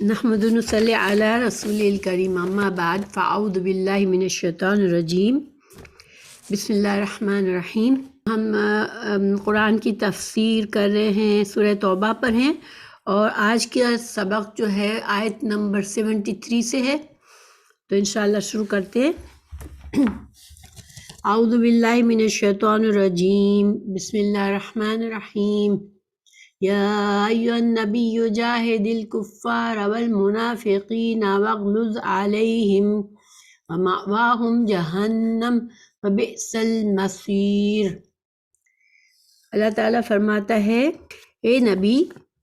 نحمد ونصلی علی رسول الکریم اما بعد فاعوذ باللہ من الشیطان الرجیم بسم اللہ الرحمن الرحیم۔ ہم قرآن کی تفسیر کر رہے ہیں، سورہ توبہ پر ہیں، اور آج کا سبق جو ہے آیت نمبر 73 سے ہے، تو انشاءاللہ شروع کرتے ہیں۔ اعوذ باللہ من الشیطان الرجیم بسم اللہ الرحمن الرحیم۔ یا ایھا النبی جاہد الکفار والمنافقین واغلظ علیہم ومأواہم جہنم وبئس المصیر۔ اللہ تعالیٰ فرماتا ہے، اے نبی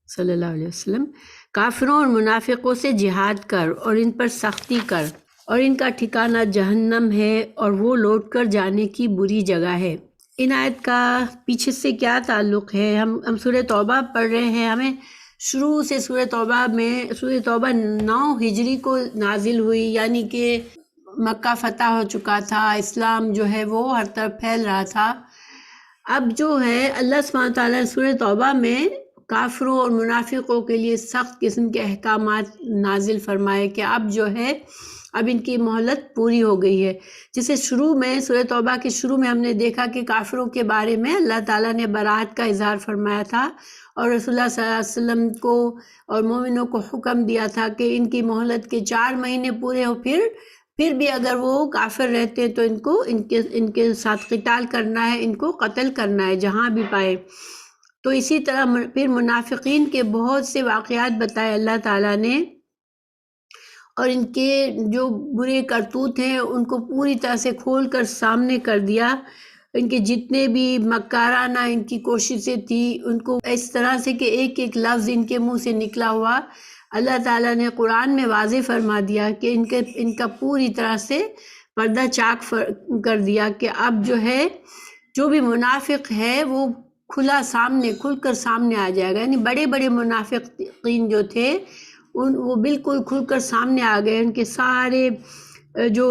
صلی اللہ علیہ وسلم، کافروں اور منافقوں سے جہاد کر اور ان پر سختی کر، اور ان کا ٹھکانہ جہنم ہے اور وہ لوٹ کر جانے کی بری جگہ ہے۔ ان آیت کا پیچھے سے کیا تعلق ہے؟ ہم سورہ توبہ پڑھ رہے ہیں۔ ہمیں شروع سے سورہ توبہ 9 ہجری کو نازل ہوئی، یعنی کہ مکہ فتح ہو چکا تھا، اسلام جو ہے وہ ہر طرف پھیل رہا تھا۔ اب جو ہے اللہ سبحانہ تعالیٰ نے سورہ توبہ میں کافروں اور منافقوں کے لیے سخت قسم کے احکامات نازل فرمائے کہ اب جو ہے اب ان کی مہلت پوری ہو گئی ہے۔ جسے شروع میں سورہ توبہ کے شروع میں ہم نے دیکھا کہ کافروں کے بارے میں اللہ تعالیٰ نے براءت کا اظہار فرمایا تھا، اور رسول اللہ صلی اللہ علیہ وسلم کو اور مومنوں کو حکم دیا تھا کہ ان کی مہلت کے 4 مہینے پورے ہو، پھر بھی اگر وہ کافر رہتے تو ان کے ساتھ قتال کرنا ہے، ان کو قتل کرنا ہے جہاں بھی پائے۔ تو اسی طرح پھر منافقین کے بہت سے واقعات بتائے اللہ تعالیٰ نے، اور ان کے جو برے کرتوت ہیں ان کو پوری طرح سے کھول کر سامنے کر دیا۔ ان کے جتنے بھی مکارانہ ان کی کوششیں تھی، ان کو اس طرح سے کہ ایک ایک لفظ ان کے منہ سے نکلا ہوا اللہ تعالیٰ نے قرآن میں واضح فرما دیا کہ ان کا پوری طرح سے پردہ چاک کر دیا کہ اب جو ہے جو بھی منافق ہے وہ کھل کر سامنے آ جائے گا۔ یعنی بڑے بڑے منافقین جو تھے وہ بالکل کھل کر سامنے آ گئے، ان کے سارے جو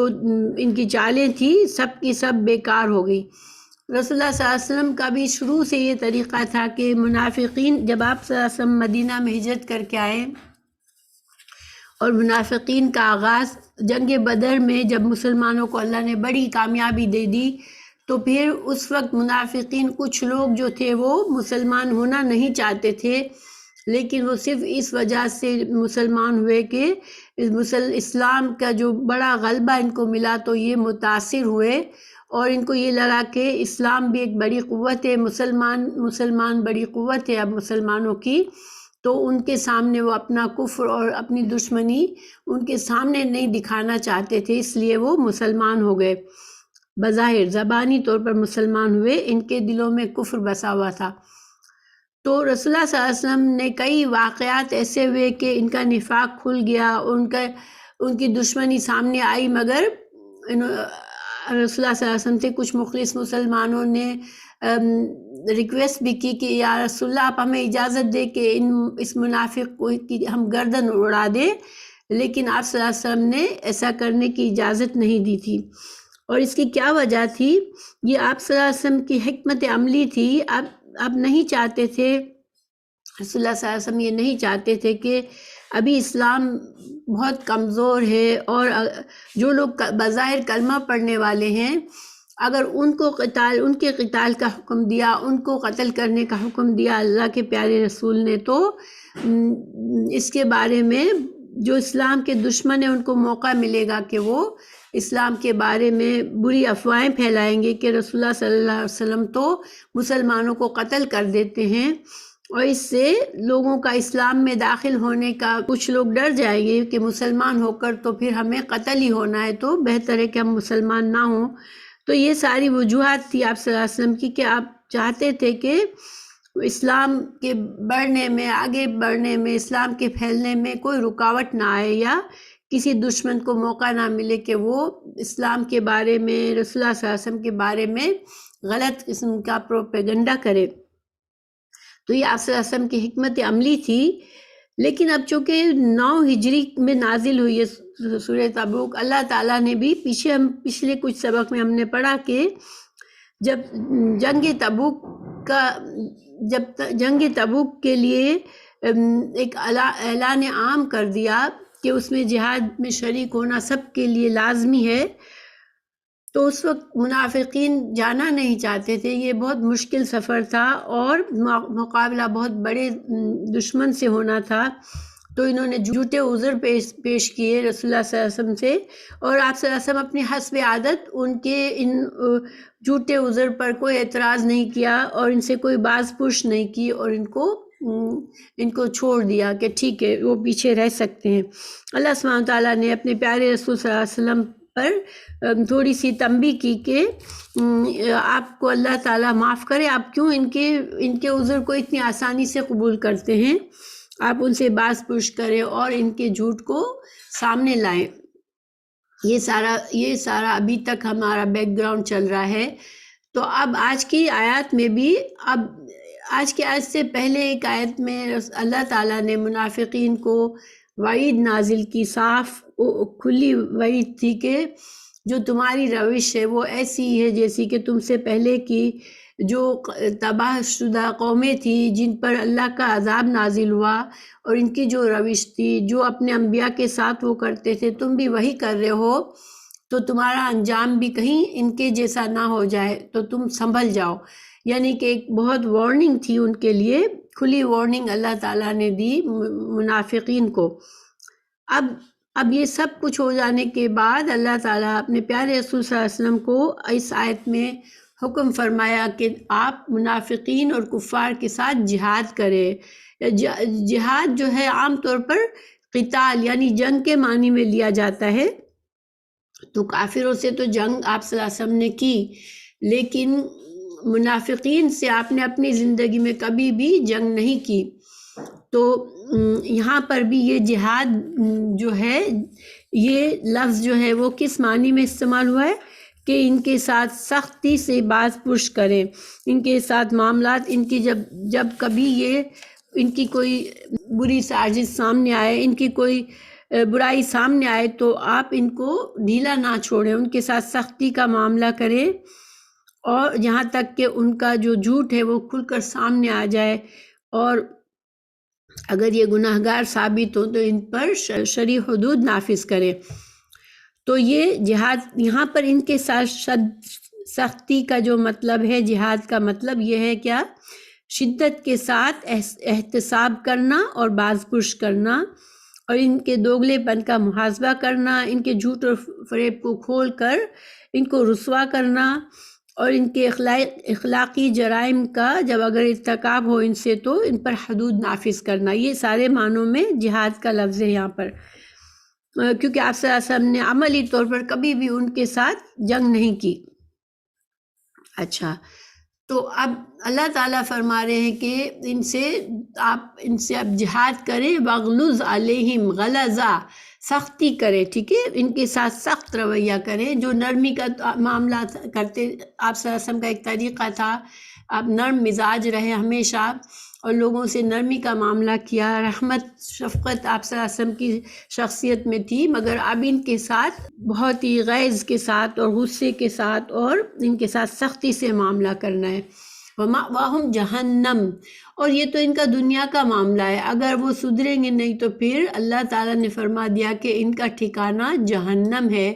ان کی چالیں تھیں سب کی سب بیکار ہو گئی۔ رسول اللہ صلی اللہ علیہ وسلم کا بھی شروع سے یہ طریقہ تھا کہ منافقین، جب آپ صلی اللہ علیہ وسلم مدینہ میں ہجرت کر کے آئے اور منافقین کا آغاز جنگ بدر میں جب مسلمانوں کو اللہ نے بڑی کامیابی دے دی، تو پھر اس وقت منافقین کچھ لوگ جو تھے وہ مسلمان ہونا نہیں چاہتے تھے، لیکن وہ صرف اس وجہ سے مسلمان ہوئے کہ اسلام کا جو بڑا غلبہ ان کو ملا تو یہ متاثر ہوئے، اور ان کو یہ لگا کہ اسلام بھی ایک بڑی قوت ہے، مسلمان بڑی قوت ہے اب مسلمانوں کی، تو ان کے سامنے وہ اپنا کفر اور اپنی دشمنی ان کے سامنے نہیں دکھانا چاہتے تھے، اس لیے وہ مسلمان ہو گئے۔ بظاہر زبانی طور پر مسلمان ہوئے، ان کے دلوں میں کفر بسا ہوا تھا۔ تو رسول اللہ صلی اللہ علیہ وسلم نے کئی واقعات ایسے ہوئے کہ ان کا نفاق کھل گیا، ان کی دشمنی سامنے آئی، مگر رسول اللہ صلی اللہ علیہ وسلم سے کچھ مخلص مسلمانوں نے ریکویسٹ بھی کی کہ یا رسول اللہ آپ ہمیں اجازت دے کہ اس منافق کو ہم گردن اڑا دیں، لیکن آپ صلی اللہ علیہ وسلم نے ایسا کرنے کی اجازت نہیں دی تھی۔ اور اس کی کیا وجہ تھی؟ یہ آپ صلی اللہ علیہ وسلم کی حکمت عملی تھی۔ آپ نہیں چاہتے تھے، رسول اللہ صلی اللہ علیہ وسلم یہ نہیں چاہتے تھے کہ ابھی اسلام بہت کمزور ہے، اور جو لوگ بظاہر کلمہ پڑھنے والے ہیں اگر ان کے قتال کا حکم دیا، ان کو قتل کرنے کا حکم دیا اللہ کے پیارے رسول نے، تو اس کے بارے میں جو اسلام کے دشمن ہیں ان کو موقع ملے گا کہ وہ اسلام کے بارے میں بری افواہیں پھیلائیں گے کہ رسول اللہ صلی اللہ علیہ وسلم تو مسلمانوں کو قتل کر دیتے ہیں، اور اس سے لوگوں کا اسلام میں داخل ہونے کا کچھ لوگ ڈر جائیں گے کہ مسلمان ہو کر تو پھر ہمیں قتل ہی ہونا ہے، تو بہتر ہے کہ ہم مسلمان نہ ہوں۔ تو یہ ساری وجوہات تھی آپ صلی اللہ علیہ وسلم کی کہ آپ چاہتے تھے کہ اسلام کے بڑھنے میں، آگے بڑھنے میں، اسلام کے پھیلنے میں کوئی رکاوٹ نہ آئے، یا کسی دشمن کو موقع نہ ملے کہ وہ اسلام کے بارے میں، رسول اللہ صلی اللہ علیہ وسلم کے بارے میں غلط قسم کا پروپیگنڈا کرے۔ تو یہ آپ صلی اللہ علیہ وسلم کی حکمت عملی تھی۔ لیکن اب چونکہ 9 ہجری میں نازل ہوئی ہے سورہ تبوک، اللہ تعالیٰ نے بھی پچھلے کچھ سبق میں ہم نے پڑھا کہ جب جنگ تبوک کے لیے ایک اعلان عام کر دیا کہ اس میں جہاد میں شریک ہونا سب کے لیے لازمی ہے، تو اس وقت منافقین جانا نہیں چاہتے تھے. یہ بہت مشکل سفر تھا اور مقابلہ بہت بڑے دشمن سے ہونا تھا، تو انہوں نے جھوٹے عذر پیش کیے رسول اللہ صلی اللہ علیہ وسلم سے، اور آپ صلی اللہ علیہ وسلم اپنی حسب عادت ان کے ان جھوٹے عذر پر کوئی اعتراض نہیں کیا اور ان سے کوئی باز پرس نہیں کی، اور ان کو چھوڑ دیا کہ ٹھیک ہے وہ پیچھے رہ سکتے ہیں. اللہ سبحانہ تعالیٰ نے اپنے پیارے رسول صلی اللہ علیہ وسلم پر تھوڑی سی تنبیہ کی کہ آپ کو اللہ تعالیٰ معاف کرے، آپ کیوں ان کے عذر کو اتنی آسانی سے قبول کرتے ہیں، آپ ان سے باز پرس کریں اور ان کے جھوٹ کو سامنے لائیں. یہ سارا ابھی تک ہمارا بیک گراؤنڈ چل رہا ہے. تو اب آج کی آیات میں بھی آج کی آیت سے پہلے ایک آیت میں اللہ تعالیٰ نے منافقین کو وعید نازل کی، صاف کھلی وعید تھی کہ جو تمہاری روش ہے وہ ایسی ہے جیسی کہ تم سے پہلے کی جو تباہ شدہ قومیں تھیں جن پر اللہ کا عذاب نازل ہوا، اور ان کی جو روش تھی جو اپنے انبیاء کے ساتھ وہ کرتے تھے، تم بھی وہی کر رہے ہو، تو تمہارا انجام بھی کہیں ان کے جیسا نہ ہو جائے، تو تم سنبھل جاؤ. یعنی کہ ایک بہت وارننگ تھی ان کے لیے، کھلی وارننگ اللہ تعالیٰ نے دی منافقین کو. اب یہ سب کچھ ہو جانے کے بعد اللہ تعالیٰ اپنے پیارے رسول صلی اللہ علیہ وسلم کو اس آیت میں حکم فرمایا کہ آپ منافقین اور کفار کے ساتھ جہاد کریں. جہاد جو ہے عام طور پر قتال یعنی جنگ کے معنی میں لیا جاتا ہے، تو کافروں سے تو جنگ آپ صلی اللہ علیہ وسلم نے کی، لیکن منافقین سے آپ نے اپنی زندگی میں کبھی بھی جنگ نہیں کی. تو یہاں پر بھی یہ جہاد جو ہے، یہ لفظ جو ہے وہ کس معنی میں استعمال ہوا ہے کہ ان کے ساتھ سختی سے باز پرس کریں، ان کے ساتھ معاملات ان کی جب کبھی یہ ان کی کوئی بری سازش سامنے آئے، ان کی کوئی برائی سامنے آئے، تو آپ ان کو ڈھیلا نہ چھوڑیں، ان کے ساتھ سختی کا معاملہ کریں، اور یہاں تک کہ ان کا جو جھوٹ ہے وہ کھل کر سامنے آ جائے، اور اگر یہ گناہگار ثابت ہو تو ان پر شرعی حدود نافذ کرے. تو یہ جہاد یہاں پر ان کے ساتھ سختی کا جو مطلب ہے، جہاد کا مطلب یہ ہے کیا؟ شدت کے ساتھ احتساب کرنا اور باز پرس کرنا، اور ان کے دوگلے پن کا محاسبہ کرنا، ان کے جھوٹ اور فریب کو کھول کر ان کو رسوا کرنا، اور ان کے اخلاقی جرائم کا جب اگر ارتکاب ہو ان سے تو ان پر حدود نافذ کرنا. یہ سارے معنوں میں جہاد کا لفظ ہے یہاں پر، کیونکہ آپ صلی اللہ علیہ وسلم نے عملی طور پر کبھی بھی ان کے ساتھ جنگ نہیں کی. اچھا، تو اب اللہ تعالیٰ فرما رہے ہیں کہ ان سے اب جہاد کریں، وَغْلُظْ عَلَيْهِمْ غَلَظًا، سختی کرے، ٹھیک ہے، ان کے ساتھ سخت رویہ کریں. جو نرمی کا معاملہ کرتے آپ صلی اللہ علیہ وسلم کا ایک طریقہ تھا، آپ نرم مزاج رہے ہمیشہ اور لوگوں سے نرمی کا معاملہ کیا، رحمت شفقت آپ صلی اللہ علیہ وسلم کی شخصیت میں تھی، مگر اب ان کے ساتھ بہت ہی غیظ کے ساتھ اور غصے کے ساتھ اور ان کے ساتھ سختی سے معاملہ کرنا ہے. وَمَأْوَاهُمْ جَهَنَّمْ، اور یہ تو ان کا دنیا کا معاملہ ہے، اگر وہ سدھریں گے نہیں تو پھر اللہ تعالیٰ نے فرما دیا کہ ان کا ٹھکانہ جہنم ہے،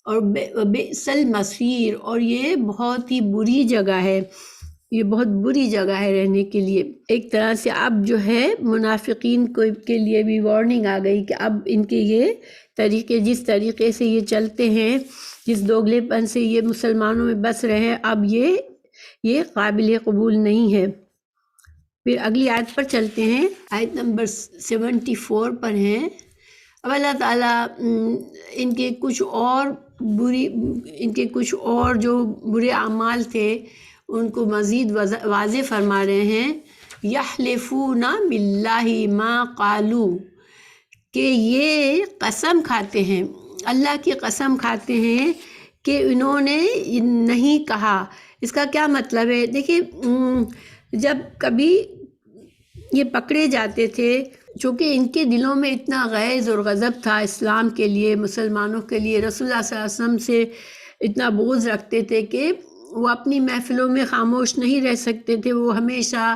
اور بئس المصیر، اور یہ بہت ہی بری جگہ ہے، یہ بہت بری جگہ ہے رہنے کے لیے. ایک طرح سے اب جو ہے منافقین کے لیے بھی وارننگ آ گئی کہ اب ان کے یہ طریقے، جس طریقے سے یہ چلتے ہیں، جس دوگلے پن سے یہ مسلمانوں میں بس رہے، اب یہ قابل قبول نہیں ہے. پھر اگلی آیت پر چلتے ہیں، آیت نمبر 74 پر ہیں. اب اللہ تعالیٰ ان کے کچھ اور جو برے اعمال تھے ان کو مزید واضح فرما رہے ہیں. یحلفون باللہ ما قالوا، کہ یہ قسم کھاتے ہیں، اللہ کی قسم کھاتے ہیں کہ انہوں نے نہیں کہا. اس کا کیا مطلب ہے؟ دیکھیے، جب کبھی یہ پکڑے جاتے تھے، چونکہ ان کے دلوں میں اتنا غیظ اور غضب تھا اسلام کے لیے، مسلمانوں کے لیے، رسول اللہ صلی اللہ علیہ وسلم سے اتنا بغض رکھتے تھے کہ وہ اپنی محفلوں میں خاموش نہیں رہ سکتے تھے، وہ ہمیشہ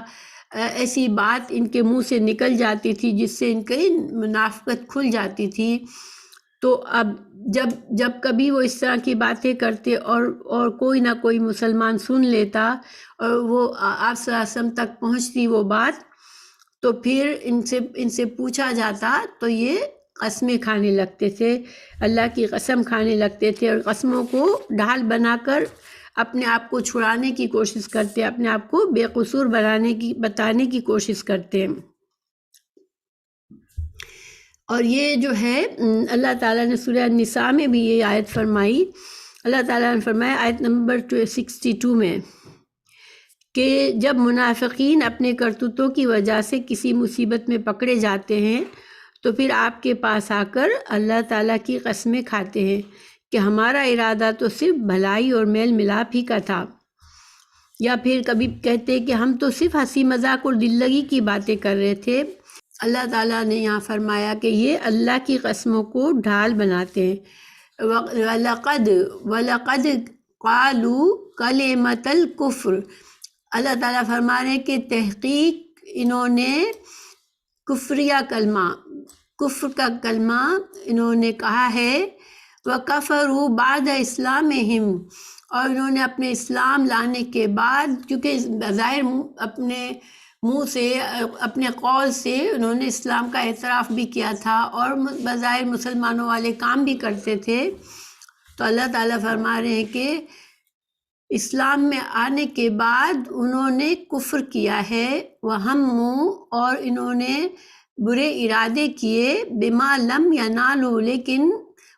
ایسی بات ان کے منہ سے نکل جاتی تھی جس سے ان کی منافقت کھل جاتی تھی۔ تو اب جب کبھی وہ اس طرح کی باتیں کرتے اور کوئی نہ کوئی مسلمان سن لیتا اور وہ آپ صلی اللہ علیہ وسلم تک پہنچتی وہ بات، تو پھر ان سے پوچھا جاتا تو یہ قسمیں کھانے لگتے تھے، اللہ کی قسم کھانے لگتے تھے، اور قسموں کو ڈھال بنا کر اپنے آپ کو چھڑانے کی کوشش کرتے، اپنے آپ کو بے قصور بتانے کی کوشش کرتے۔ اور یہ جو ہے اللہ تعالیٰ نے سورہ النساء میں بھی یہ آیت فرمائی۔ اللہ تعالیٰ نے فرمایا آیت نمبر 62 میں کہ جب منافقین اپنے کرتوتوں کی وجہ سے کسی مصیبت میں پکڑے جاتے ہیں تو پھر آپ کے پاس آ کر اللہ تعالیٰ کی قسمیں کھاتے ہیں کہ ہمارا ارادہ تو صرف بھلائی اور میل ملاپ ہی کا تھا، یا پھر کبھی کہتے کہ ہم تو صرف ہنسی مذاق اور دل لگی کی باتیں کر رہے تھے۔ اللہ تعالیٰ نے یہاں فرمایا کہ یہ اللہ کی قسموں کو ڈھال بناتے ہیں۔ وَلَقَدْ قَالُوا كَلِمَةَ الْكُفْرِ، اللہ تعالیٰ فرما رہے ہیں کہ تحقیق انہوں نے کفر کا کلمہ انہوں نے کہا ہے۔ وَكَفَرُوا بَعْدَ إِسْلَامِهِمْ، اور انہوں نے اپنے اسلام لانے کے بعد، کیونکہ بظاہر اپنے منہ سے اپنے قول سے انہوں نے اسلام کا اعتراف بھی کیا تھا اور بظاہر مسلمانوں والے کام بھی کرتے تھے، تو اللہ تعالیٰ فرما رہے ہیں کہ اسلام میں آنے کے بعد انہوں نے کفر کیا ہے، وَهَمُّوا، اور انہوں نے برے ارادے کیے، بِمَا لَمْ يَنَالُوا، لیکن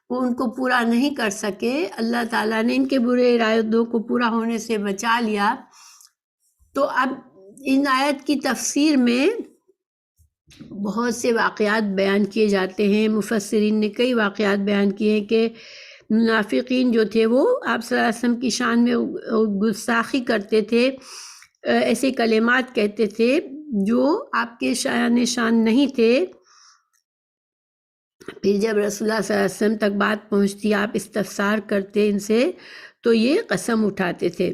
وہ ان کو پورا نہیں کر سکے۔ اللہ تعالیٰ نے ان کے برے ارادوں کو پورا ہونے سے بچا لیا۔ تو اب ان آیت کی تفسیر میں بہت سے واقعات بیان کیے جاتے ہیں، مفسرین نے کئی واقعات بیان کیے ہیں کہ منافقین جو تھے وہ آپ صلی اللہ علیہ وسلم کی شان میں گستاخی کرتے تھے، ایسے کلمات کہتے تھے جو آپ کے شان نہیں تھے۔ پھر جب رسول اللہ صلی اللہ علیہ وسلم تک بات پہنچتی، آپ استفسار کرتے ان سے، تو یہ قسم اٹھاتے تھے۔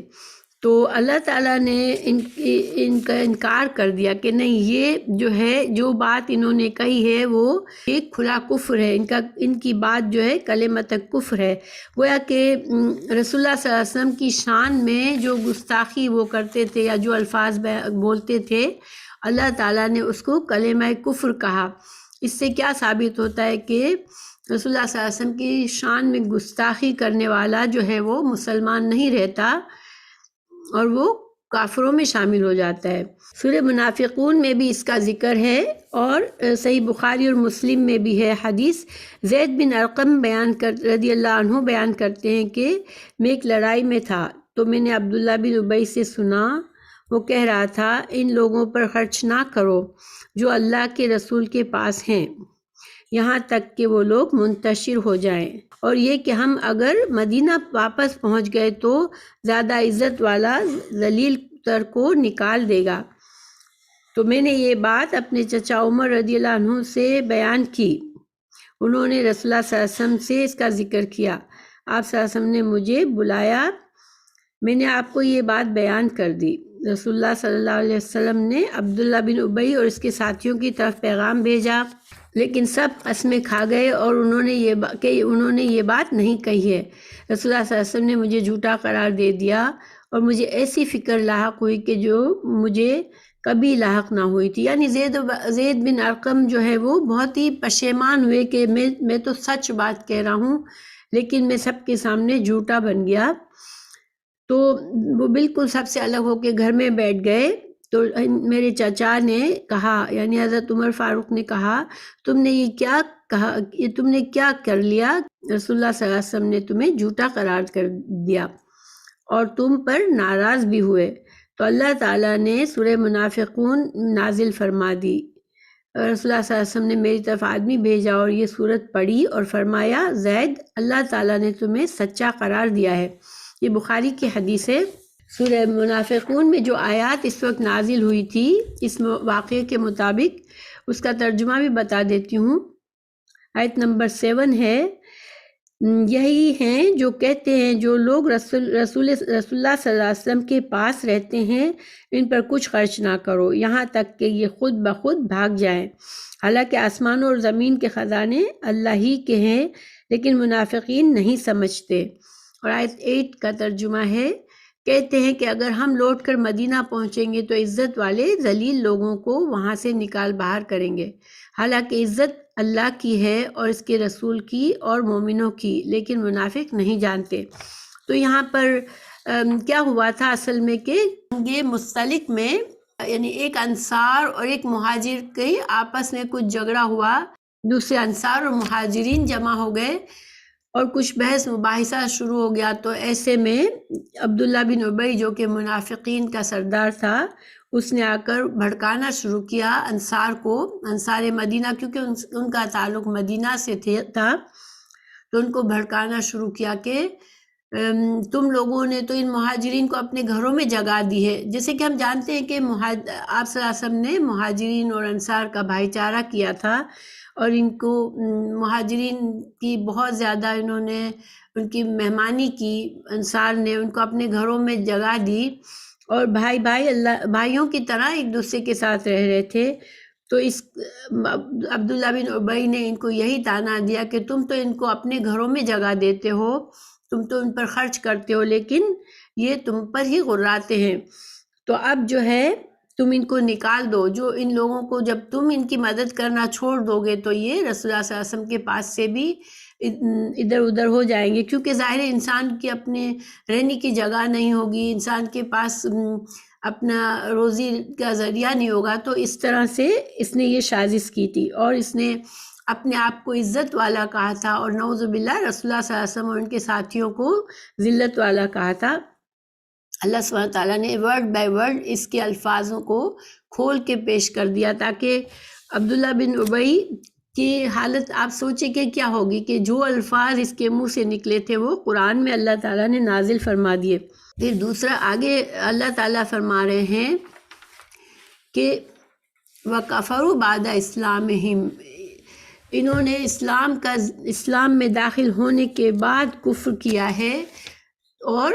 تو اللہ تعالیٰ نے ان کا انکار کر دیا کہ نہیں، یہ جو ہے جو بات انہوں نے کہی ہے وہ ایک کھلا کفر ہے، ان کی بات جو ہے کلمۃ کفر ہے۔ گویا کہ رسول اللہ صلی اللہ علیہ وسلم کی شان میں جو گستاخی وہ کرتے تھے یا جو الفاظ بولتے تھے، اللہ تعالیٰ نے اس کو کلمہ کفر کہا۔ اس سے کیا ثابت ہوتا ہے کہ رسول اللہ صلی اللہ علیہ وسلم کی شان میں گستاخی کرنے والا جو ہے وہ مسلمان نہیں رہتا اور وہ کافروں میں شامل ہو جاتا ہے۔ سورہ منافقون میں بھی اس کا ذکر ہے، اور صحیح بخاری اور مسلم میں بھی ہے حدیث۔ زید بن ارقم رضی اللہ عنہ بیان کرتے ہیں کہ میں ایک لڑائی میں تھا تو میں نے عبداللہ بن ابی سے سنا، وہ کہہ رہا تھا ان لوگوں پر خرچ نہ کرو جو اللہ کے رسول کے پاس ہیں، یہاں تک کہ وہ لوگ منتشر ہو جائیں، اور یہ کہ ہم اگر مدینہ واپس پہنچ گئے تو زیادہ عزت والا ذلیل تر کو نکال دے گا۔ تو میں نے یہ بات اپنے چچا عمر رضی اللہ عنہ سے بیان کی، انہوں نے رسول اللہ صلی اللہ علیہ وسلم سے اس کا ذکر کیا، آپ صلی اللہ علیہ وسلم نے مجھے بلایا، میں نے آپ کو یہ بات بیان کر دی۔ رسول اللہ صلی اللہ علیہ وسلم نے عبداللہ بن ابی اور اس کے ساتھیوں کی طرف پیغام بھیجا، لیکن سب قسمیں کھا گئے اور انہوں نے یہ بات نہیں کہی ہے۔ رسول اللہ صلی اللہ علیہ وسلم نے مجھے جھوٹا قرار دے دیا، اور مجھے ایسی فکر لاحق ہوئی کہ جو مجھے کبھی لاحق نہ ہوئی تھی۔ یعنی زید بن ارقم جو ہے وہ بہت ہی پشیمان ہوئے کہ میں تو سچ بات کہہ رہا ہوں، لیکن میں سب کے سامنے جھوٹا بن گیا۔ تو وہ بالکل سب سے الگ ہو کے گھر میں بیٹھ گئے۔ تو میرے چچا نے کہا، یعنی حضرت عمر فاروق نے کہا، تم نے یہ کیا کہا، تم نے کیا کر لیا؟ رسول اللہ صلی اللہ علیہ وسلم نے تمہیں جھوٹا قرار کر دیا اور تم پر ناراض بھی ہوئے۔ تو اللہ تعالیٰ نے سورہ منافقون نازل فرما دی۔ رسول اللہ صلی اللہ علیہ وسلم نے میری طرف آدمی بھیجا اور یہ صورت پڑھی اور فرمایا، زید، اللہ تعالیٰ نے تمہیں سچا قرار دیا ہے۔ یہ بخاری کی حدیث ہے۔ سورہ منافقون میں جو آیات اس وقت نازل ہوئی تھی اس واقعے کے مطابق، اس کا ترجمہ بھی بتا دیتی ہوں۔ آیت نمبر 7 ہے یہی ہیں جو کہتے ہیں جو لوگ رسول اللہ صلی اللہ علیہ وسلم کے پاس رہتے ہیں ان پر کچھ خرچ نہ کرو یہاں تک کہ یہ خود بخود بھاگ جائیں، حالانکہ آسمانوں اور زمین کے خزانے اللہ ہی کے ہیں لیکن منافقین نہیں سمجھتے۔ اور آیت 8 کا ترجمہ ہے، کہتے ہیں کہ اگر ہم لوٹ کر مدینہ پہنچیں گے تو عزت والے ذلیل لوگوں کو وہاں سے نکال باہر کریں گے، حالانکہ عزت اللہ کی ہے اور اس کے رسول کی اور مومنوں کی، لیکن منافق نہیں جانتے۔ تو یہاں پر کیا ہوا تھا اصل میں کہ یہ مستلق میں یعنی ایک انصار اور ایک مہاجر کے آپس میں کچھ جھگڑا ہوا، دوسرے انصار اور مہاجرین جمع ہو گئے اور کچھ بحث مباحثہ شروع ہو گیا۔ تو ایسے میں عبداللہ بن ابی جو کہ منافقین کا سردار تھا، اس نے آ کر بھڑکانا شروع کیا انصار کو، انصار مدینہ، کیونکہ ان کا تعلق مدینہ سے تھا، تو ان کو بھڑکانا شروع کیا کہ تم لوگوں نے تو ان مہاجرین کو اپنے گھروں میں جگہ دی ہے۔ جیسے کہ ہم جانتے ہیں کہ آپ صلی اللہ علیہ وسلم نے مہاجرین اور انصار کا بھائی چارہ کیا تھا، اور ان کو مہاجرین کی بہت زیادہ انہوں نے ان کی مہمانی کی، انصار نے ان کو اپنے گھروں میں جگہ دی، اور بھائیوں کی طرح ایک دوسرے کے ساتھ رہ رہے تھے۔ تو اس عبداللہ بن ابی نے ان کو یہی طعنہ دیا کہ تم تو ان کو اپنے گھروں میں جگہ دیتے ہو، تم تو ان پر خرچ کرتے ہو، لیکن یہ تم پر ہی غراتے ہیں، تو اب جو ہے تم ان کو نکال دو۔ جو ان لوگوں کو جب تم ان کی مدد کرنا چھوڑ دو گے تو یہ رسول اللہ صلی اللہ علیہ وسلم کے پاس سے بھی ادھر ادھر ہو جائیں گے، کیونکہ ظاہر انسان کی اپنے رہنے کی جگہ نہیں ہوگی، انسان کے پاس اپنا روزی کا ذریعہ نہیں ہوگا، تو اس طرح سے اس نے یہ سازش کی تھی، اور اس نے اپنے آپ کو عزت والا کہا تھا، اور نعوذ باللہ رسول اللہ صلی اللہ علیہ وسلم اور ان کے ساتھیوں کو ذلت والا کہا تھا۔ اللہ سبحانہ وتعالیٰ نے ورڈ بائی ورڈ اس کے الفاظوں کو کھول کے پیش کر دیا، تاکہ عبداللہ بن ابی کی حالت آپ سوچیں کہ کیا ہوگی، کہ جو الفاظ اس کے منہ سے نکلے تھے وہ قرآن میں اللہ تعالیٰ نے نازل فرما دیے۔ پھر دوسرا آگے اللہ تعالیٰ فرما رہے ہیں کہ وَكَفَرُوا بَعْدَ إِسْلَامِهِمْ، انہوں نے اسلام میں داخل ہونے کے بعد کفر کیا ہے، اور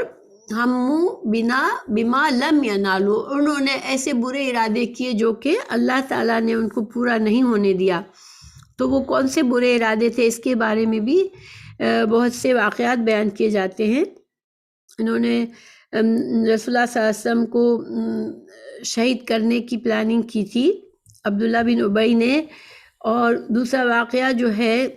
بما لم ینالو، انہوں نے ایسے برے ارادے کیے جو کہ اللہ تعالیٰ نے ان کو پورا نہیں ہونے دیا۔ تو وہ کون سے برے ارادے تھے، اس کے بارے میں بھی بہت سے واقعات بیان کیے جاتے ہیں۔ انہوں نے رسول اللہ صلی اللہ علیہ وسلم کو شہید کرنے کی پلاننگ کی تھی عبداللہ بن ابی نے، اور دوسرا واقعہ جو ہے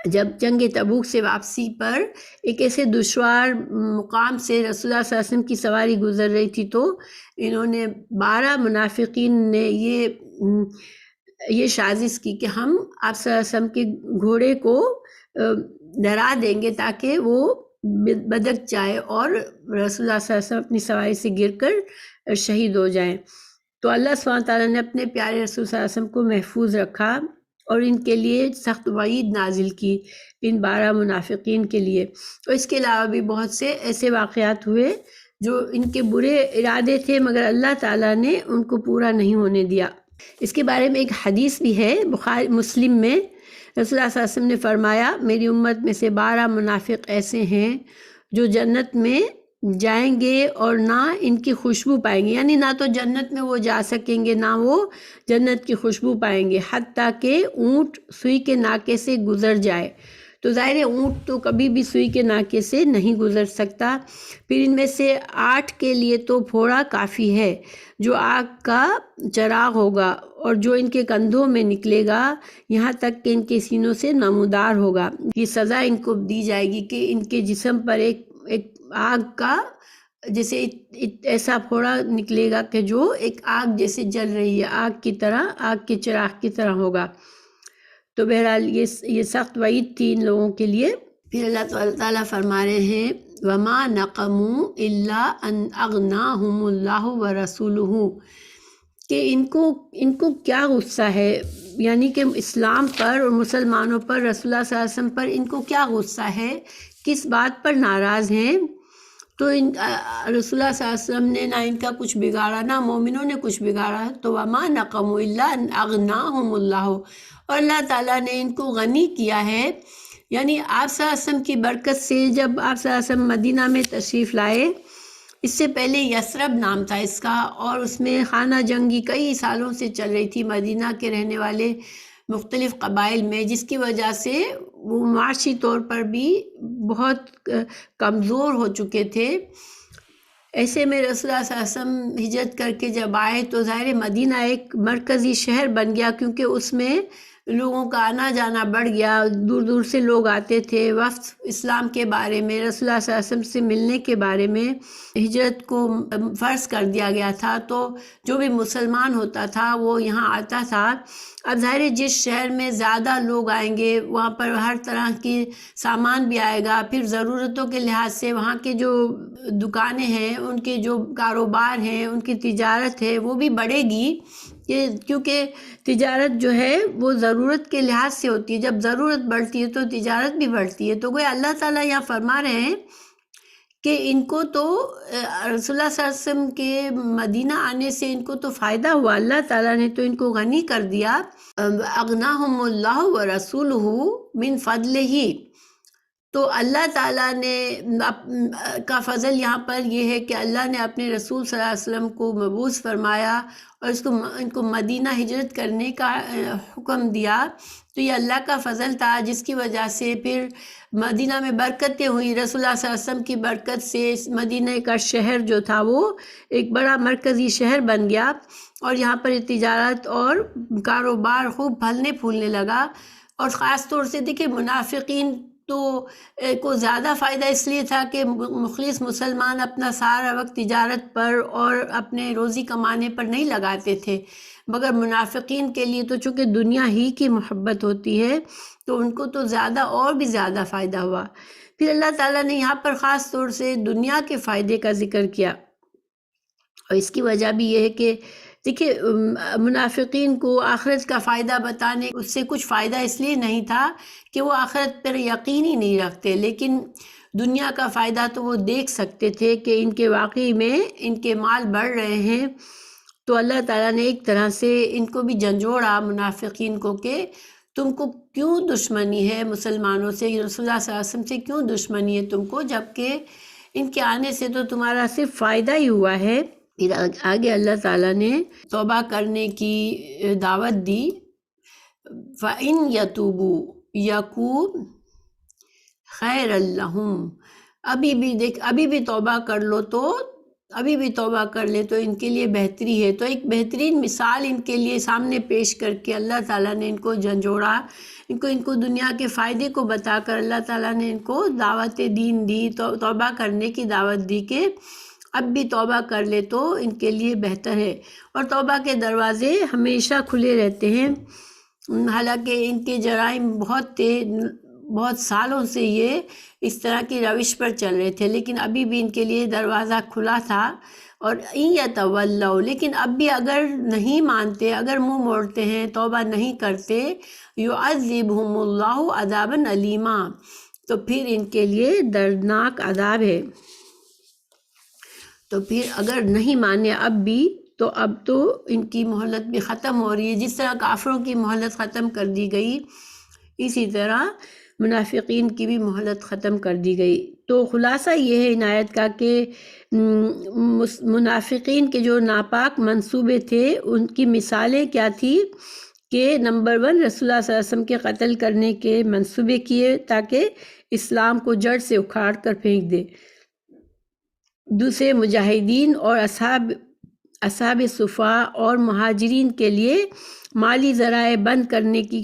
جب جنگ تبوک سے واپسی پر ایک ایسے دشوار مقام سے رسول اللہ صلی اللہ علیہ وسلم کی سواری گزر رہی تھی، تو انہوں نے 12 منافقین نے یہ سازش کی کہ ہم آپ صلی اللہ علیہ وسلم کے گھوڑے کو ڈرا دیں گے تاکہ وہ بدک جائے اور رسول اللہ صلی اللہ علیہ وسلم اپنی سواری سے گر کر شہید ہو جائیں۔ تو اللہ سبحانہ تعالیٰ نے اپنے پیارے رسول صلی اللہ علیہ وسلم کو محفوظ رکھا اور ان کے لیے سخت وعید نازل کی، ان 12 منافقین کے لیے۔ اور اس کے علاوہ بھی بہت سے ایسے واقعات ہوئے جو ان کے برے ارادے تھے، مگر اللہ تعالیٰ نے ان کو پورا نہیں ہونے دیا۔ اس کے بارے میں ایک حدیث بھی ہے بخاری مسلم میں، رسول اللہ صلی اللہ علیہ وسلم نے فرمایا میری امت میں سے 12 منافق ایسے ہیں جو جنت میں جائیں گے اور نہ ان کی خوشبو پائیں گے، یعنی نہ تو جنت میں وہ جا سکیں گے نہ وہ جنت کی خوشبو پائیں گے، حتیٰ کہ اونٹ سوئی کے ناکے سے گزر جائے۔ تو ظاہر ہے اونٹ تو کبھی بھی سوئی کے ناکے سے نہیں گزر سکتا۔ پھر ان میں سے 8 کے لیے تو پھوڑا کافی ہے جو آگ کا چراغ ہوگا، اور جو ان کے کندھوں میں نکلے گا یہاں تک کہ ان کے سینوں سے نمودار ہوگا۔ یہ سزا ان کو دی جائے گی کہ ان کے جسم پر ایک آگ کا جیسے ایسا پھوڑا نکلے گا کہ جو ایک آگ جیسے جل رہی ہے، آگ کی طرح، آگ کے چراغ کی طرح ہوگا۔ تو بہرحال یہ سخت وعید تھی ان لوگوں کے لیے۔ پھر اللہ تعالیٰ فرما رہے ہیں وَمَا نَقَمُوا إِلَّا أَنْ أَغْنَاهُمُ اللَّهُ وَرَسُولُهُ، کہ ان کو کیا غصہ ہے، یعنی کہ اسلام پر اور مسلمانوں پر، رسول اللہ صلی اللہ علیہ وسلم پر ان کو کیا غصہ ہے، کس بات پر ناراض ہیں۔ تو رسول اللہ صلی اللہ علیہ وسلم نے نہ ان کا کچھ بگاڑا، نہ مومنوں نے کچھ بگاڑا۔ تو وَمَا نَقَمُوا إِلَّا أَنْ أَغْنَاهُمُ اللَّهُ، اور اللہ تعالیٰ نے ان کو غنی کیا ہے یعنی آپ صلی اللہ علیہ وسلم کی برکت سے جب آپ صلی اللہ علیہ وسلم مدینہ میں تشریف لائے، اس سے پہلے یثرب نام تھا اس کا، اور اس میں خانہ جنگی کئی سالوں سے چل رہی تھی مدینہ کے رہنے والے مختلف قبائل میں، جس کی وجہ سے وہ معاشی طور پر بھی بہت کمزور ہو چکے تھے۔ ایسے میں رسول اللہ صلی اللہ علیہ وسلم ہجرت کر کے جب آئے تو ظاہر مدینہ ایک مرکزی شہر بن گیا، کیونکہ اس میں لوگوں کا آنا جانا بڑھ گیا، دور دور سے لوگ آتے تھے، وفد اسلام کے بارے میں، رسول اللہ صلی اللہ علیہ وسلم سے ملنے کے بارے میں ہجرت کو فرض کر دیا گیا تھا، تو جو بھی مسلمان ہوتا تھا وہ یہاں آتا تھا۔ اب ظاہر جس شہر میں زیادہ لوگ آئیں گے وہاں پر ہر طرح کی سامان بھی آئے گا، پھر ضرورتوں کے لحاظ سے وہاں کے جو دکانیں ہیں، ان کے جو کاروبار ہیں، ان کی تجارت ہے وہ بھی بڑھے گی، کیونکہ تجارت جو ہے وہ ضرورت کے لحاظ سے ہوتی ہے، جب ضرورت بڑھتی ہے تو تجارت بھی بڑھتی ہے۔ تو گویا اللہ تعالیٰ یہاں فرما رہے ہیں کہ ان کو تو رسول اللہ صلی اللہ علیہ وسلم کے مدینہ آنے سے ان کو تو فائدہ ہوا، اللہ تعالیٰ نے تو ان کو غنی کر دیا۔ اغناہم اللہ ورسولہ من فضلہ، تو اللہ تعالیٰ نے کا فضل یہاں پر یہ ہے کہ اللہ نے اپنے رسول صلی اللہ علیہ وسلم کو مبعوث فرمایا اور ان کو مدینہ ہجرت کرنے کا حکم دیا، تو یہ اللہ کا فضل تھا، جس کی وجہ سے پھر مدینہ میں برکتیں ہوئی۔ رسول اللہ صلی اللہ علیہ وسلم کی برکت سے مدینہ کا شہر جو تھا وہ ایک بڑا مرکزی شہر بن گیا، اور یہاں پر تجارت اور کاروبار خوب پھلنے پھولنے لگا۔ اور خاص طور سے دیکھیں منافقین کو زیادہ فائدہ اس لیے تھا کہ مخلص مسلمان اپنا سارا وقت تجارت پر اور اپنے روزی کمانے پر نہیں لگاتے تھے، مگر منافقین کے لیے تو چونکہ دنیا ہی کی محبت ہوتی ہے تو ان کو تو زیادہ اور بھی زیادہ فائدہ ہوا۔ پھر اللہ تعالیٰ نے یہاں پر خاص طور سے دنیا کے فائدے کا ذکر کیا، اور اس کی وجہ بھی یہ ہے کہ دیکھیے منافقین کو آخرت کا فائدہ بتانے اس سے کچھ فائدہ اس لیے نہیں تھا کہ وہ آخرت پر یقین ہی نہیں رکھتے، لیکن دنیا کا فائدہ تو وہ دیکھ سکتے تھے کہ ان کے واقعی میں ان کے مال بڑھ رہے ہیں، تو اللہ تعالیٰ نے ایک طرح سے ان کو بھی جھنجھوڑا منافقین کو کہ تم کو کیوں دشمنی ہے مسلمانوں سے، رسول اللہ صلی اللہ علیہ وسلم سے کیوں دشمنی ہے تم کو، جبکہ ان کے آنے سے تو تمہارا صرف فائدہ ہی ہوا ہے۔ پھر آگے اللہ تعالیٰ نے توبہ کرنے کی دعوت دی، فَإِن يَتُوبُوا يَكُونْ خَيْرًا لَهُمْ، ابھی بھی توبہ کر لو تو ابھی بھی توبہ کر لے تو ان کے لیے بہتری ہے۔ تو ایک بہترین مثال ان کے لیے سامنے پیش کر کے اللہ تعالیٰ نے ان کو جھنجھوڑا، ان کو دنیا کے فائدے کو بتا کر اللہ تعالیٰ نے ان کو دعوت دین دی، توبہ کرنے کی دعوت دی کہ اب بھی توبہ کر لے تو ان کے لیے بہتر ہے، اور توبہ کے دروازے ہمیشہ کھلے رہتے ہیں۔ حالانکہ ان کے جرائم بہت سالوں سے یہ اس طرح کی روش پر چل رہے تھے، لیکن ابھی بھی ان کے لیے دروازہ کھلا تھا۔ اور اِن یتولوا، لیکن اب بھی اگر نہیں مانتے، اگر منہ موڑتے ہیں، توبہ نہیں کرتے، یعذبہم اللہ عذابا علیما، تو پھر ان کے لیے دردناک عذاب ہے۔ تو پھر اگر نہیں مانے اب بھی، تو اب تو ان کی مہلت بھی ختم ہو رہی ہے، جس طرح کافروں کی مہلت ختم کر دی گئی اسی طرح منافقین کی بھی مہلت ختم کر دی گئی۔ تو خلاصہ یہ ہے عنایت کا کہ منافقین کے جو ناپاک منصوبے تھے ان کی مثالیں کیا تھی کہ نمبر 1 رسول اللہ صلی اللہ علیہ وسلم کے قتل کرنے کے منصوبے کیے تاکہ اسلام کو جڑ سے اکھاڑ کر پھینک دے، دوسرے مجاہدین اور اصحاب صفا اور مہاجرین کے لیے مالی ذرائع بند کرنے کی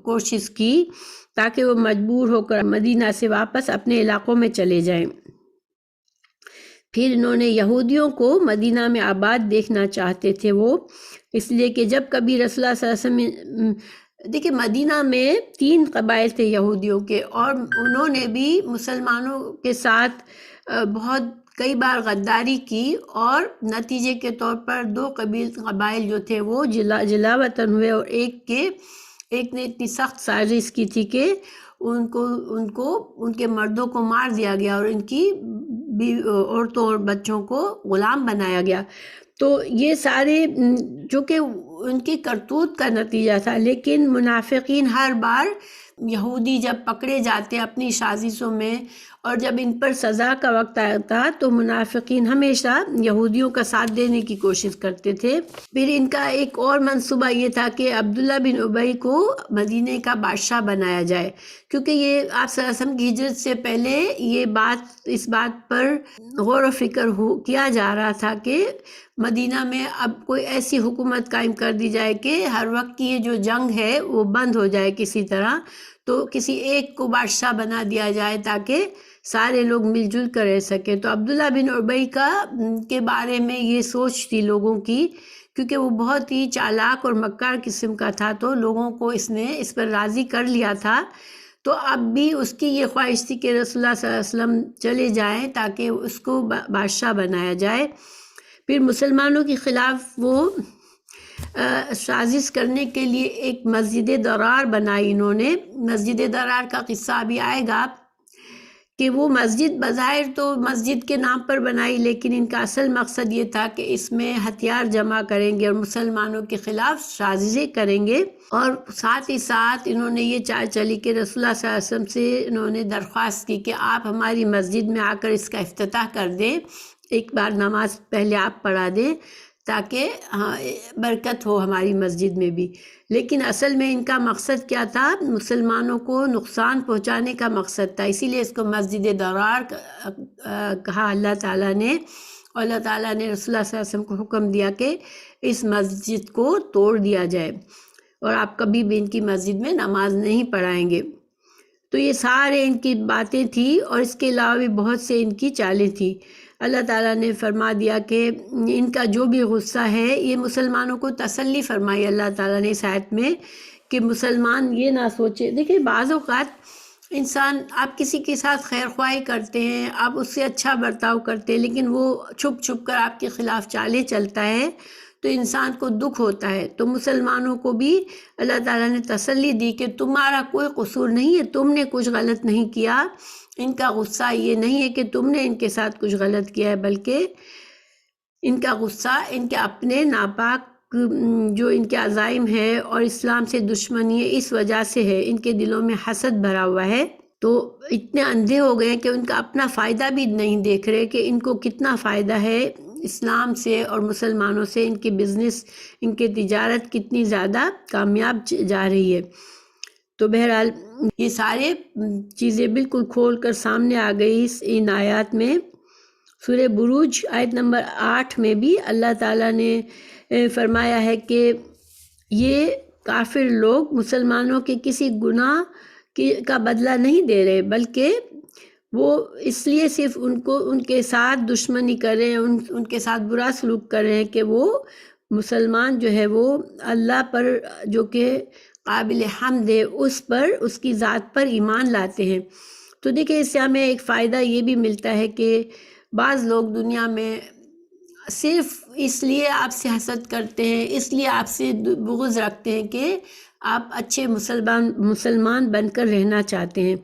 کوشش کی تاکہ وہ مجبور ہو کر مدینہ سے واپس اپنے علاقوں میں چلے جائیں۔ پھر انہوں نے یہودیوں کو مدینہ میں آباد دیکھنا چاہتے تھے، وہ اس لیے کہ جب کبھی رسول اللہ صلی اللہ علیہ وسلم دیکھیں مدینہ میں 3 قبائل تھے یہودیوں کے، اور انہوں نے بھی مسلمانوں کے ساتھ بہت کئی بار غداری کی، اور نتیجے کے طور پر 2 قبائل جو تھے وہ جلا وطن ہوئے، اور ایک نے اتنی سخت سازش کی تھی کہ ان کو ان کے مردوں کو مار دیا گیا اور ان کی عورتوں اور بچوں کو غلام بنایا گیا۔ تو یہ سارے جو کہ ان کی کرتوت کا نتیجہ تھا، لیکن منافقین ہر بار یہودی جب پکڑے جاتے اپنی سازشوں میں اور جب ان پر سزا کا وقت آتا تو منافقین ہمیشہ یہودیوں کا ساتھ دینے کی کوشش کرتے تھے۔ پھر ان کا ایک اور منصوبہ یہ تھا کہ عبداللہ بن ابی کو مدینہ کا بادشاہ بنایا جائے، کیونکہ یہ آپ صلی اللہ علیہ وسلم کی ہجرت سے پہلے اس بات پر غور و فکر کیا جا رہا تھا کہ مدینہ میں اب کوئی ایسی حکومت قائم کر دی جائے کہ ہر وقت کی یہ جو جنگ ہے وہ بند ہو جائے کسی طرح، تو کسی ایک کو بادشاہ بنا دیا جائے تاکہ سارے لوگ مل جل کر رہ سکے۔ تو عبداللہ بن ابی کے بارے میں یہ سوچ تھی لوگوں کی، کیونکہ وہ بہت ہی چالاک اور مکار قسم کا تھا، تو لوگوں کو اس پر راضی کر لیا تھا۔ تو اب بھی اس کی یہ خواہش تھی کہ رسول اللہ صلی اللہ علیہ وسلم چلے جائیں تاکہ اس کو بادشاہ بنایا جائے۔ پھر مسلمانوں کے خلاف وہ سازش کرنے کے لیے ایک مسجد ضرار بنائی انہوں نے۔ مسجد ضرار کا قصہ ابھی آئے گا کہ وہ مسجد بظاہر تو مسجد کے نام پر بنائی، لیکن ان کا اصل مقصد یہ تھا کہ اس میں ہتھیار جمع کریں گے اور مسلمانوں کے خلاف سازشیں کریں گے، اور ساتھ ہی ساتھ انہوں نے یہ چال چلی کہ رسول اللہ صلی اللہ علیہ وسلم سے انہوں نے درخواست کی کہ آپ ہماری مسجد میں آ کر اس کا افتتاح کر دیں، ایک بار نماز پہلے آپ پڑھا دیں تاکہ برکت ہو ہماری مسجد میں بھی۔ لیکن اصل میں ان کا مقصد کیا تھا؟ مسلمانوں کو نقصان پہنچانے کا مقصد تھا، اسی لیے اس کو مسجد ضرار کہا اللہ تعالیٰ نے، اور اللہ تعالیٰ نے رسول اللہ صلی اللہ علیہ وسلم کو حکم دیا کہ اس مسجد کو توڑ دیا جائے اور آپ کبھی بھی ان کی مسجد میں نماز نہیں پڑھائیں گے۔ تو یہ سارے ان کی باتیں تھیں، اور اس کے علاوہ بھی بہت سے ان کی چالیں تھیں۔ اللہ تعالیٰ نے فرما دیا کہ ان کا جو بھی غصہ ہے، یہ مسلمانوں کو تسلی فرمائی اللہ تعالیٰ نے اس آیت میں کہ مسلمان یہ نہ سوچے۔ دیکھیں بعض اوقات انسان، آپ کسی کے ساتھ خیر خواہی کرتے ہیں، آپ اس سے اچھا برتاؤ کرتے ہیں، لیکن وہ چھپ چھپ کر آپ کے خلاف چالیں چلتا ہے تو انسان کو دکھ ہوتا ہے۔ تو مسلمانوں کو بھی اللہ تعالیٰ نے تسلی دی کہ تمہارا کوئی قصور نہیں ہے، تم نے کچھ غلط نہیں کیا۔ ان کا غصہ یہ نہیں ہے کہ تم نے ان کے ساتھ کچھ غلط کیا ہے، بلکہ ان کا غصہ ان کے اپنے ناپاک جو ان کے عزائم ہے اور اسلام سے دشمنی ہے، اس وجہ سے ہے، ان کے دلوں میں حسد بھرا ہوا ہے۔ تو اتنے اندھے ہو گئے کہ ان کا اپنا فائدہ بھی نہیں دیکھ رہے کہ ان کو کتنا فائدہ ہے اسلام سے اور مسلمانوں سے، ان کے بزنس، ان کے تجارت کتنی زیادہ کامیاب جا رہی ہے۔ تو بہرحال یہ سارے چیزیں بالکل کھول کر سامنے آ گئی ان آیات میں۔ سورہ بروج آیت نمبر 8 میں بھی اللہ تعالیٰ نے فرمایا ہے کہ یہ کافر لوگ مسلمانوں کے کسی گناہ کا بدلہ نہیں دے رہے، بلکہ وہ اس لیے صرف ان کے ساتھ دشمنی کر رہے ہیں، ان کے ساتھ برا سلوک کر رہے ہیں کہ وہ مسلمان جو ہے وہ اللہ پر جو کہ قابل حمد ہے اس کی ذات پر ایمان لاتے ہیں۔ تو دیکھیں اس سے ہمیں ایک فائدہ یہ بھی ملتا ہے کہ بعض لوگ دنیا میں صرف اس لیے آپ سے حسد کرتے ہیں، اس لیے آپ سے بغض رکھتے ہیں کہ آپ اچھے مسلمان بن کر رہنا چاہتے ہیں،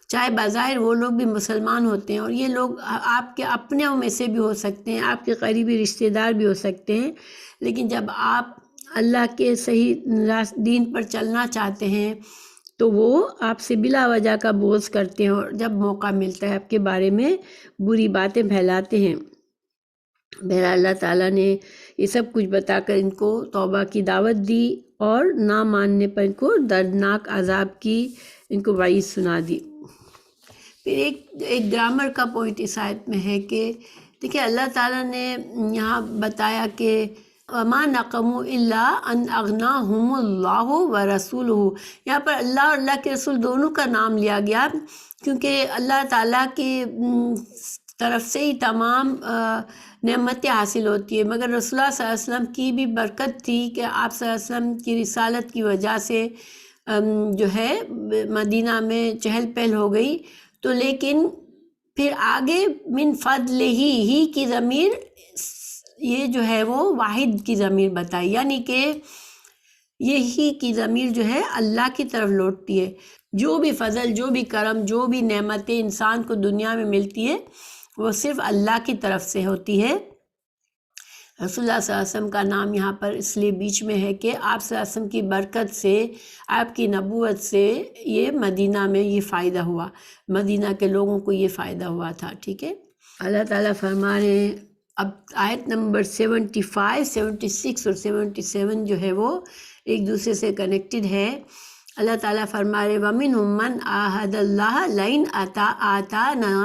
چاہے بظاہر وہ لوگ بھی مسلمان ہوتے ہیں، اور یہ لوگ آپ کے اپنوں میں سے بھی ہو سکتے ہیں، آپ کے قریبی رشتہ دار بھی ہو سکتے ہیں، لیکن جب آپ اللہ کے صحیح دین پر چلنا چاہتے ہیں تو وہ آپ سے بلا وجہ کا بغض کرتے ہیں، اور جب موقع ملتا ہے آپ کے بارے میں بری باتیں پھیلاتے ہیں۔ بہرحال اللہ تعالیٰ نے یہ سب کچھ بتا کر ان کو توبہ کی دعوت دی، اور نہ ماننے پر ان کو دردناک عذاب کی ان کو وعید سنا دی۔ پھر ایک گرامر کا پوائنٹ اس آیت میں ہے کہ دیکھیں اللہ تعالیٰ نے یہاں بتایا کہ وَمَا نَقَمُوا إِلَّا أَنْ أَغْنَاهُمُ اللَّهُ وَرَسُولُهُ، یہاں پر اللہ اور اللہ کے رسول دونوں کا نام لیا گیا، کیونکہ اللہ تعالیٰ کی طرف سے ہی تمام نعمتیں حاصل ہوتی ہے، مگر رسول اللہ صلی اللہ علیہ وسلم کی بھی برکت تھی کہ آپ صلی اللہ علیہ وسلم کی رسالت کی وجہ سے جو ہے مدینہ میں چہل پہل ہو گئی۔ تو لیکن پھر آگے من فضل ہی کی ضمیر یہ جو ہے وہ واحد کی ضمیر بتائی، یعنی کہ یہی کی ضمیر جو ہے اللہ کی طرف لوٹتی ہے۔ جو بھی فضل، جو بھی کرم، جو بھی نعمتیں انسان کو دنیا میں ملتی ہے وہ صرف اللہ کی طرف سے ہوتی ہے۔ رسول اللہ صلی اللہ علیہ وسلم کا نام یہاں پر اس لیے بیچ میں ہے کہ آپ صلی اللہ علیہ وسلم کی برکت سے، آپ کی نبوت سے یہ مدینہ میں یہ فائدہ ہوا، مدینہ کے لوگوں کو یہ فائدہ ہوا تھا، ٹھیک ہے۔ اللہ تعالیٰ فرما رہے ہیں، اب آیت نمبر 75، 76 اور 77 جو ہے وہ ایک دوسرے سے کنیکٹڈ ہے۔ اللہ تعالیٰ فرما رہے وَمِنْهُمْ مَنْ عَاهَدَ اللَّهَ لَئِنْ آتَانَا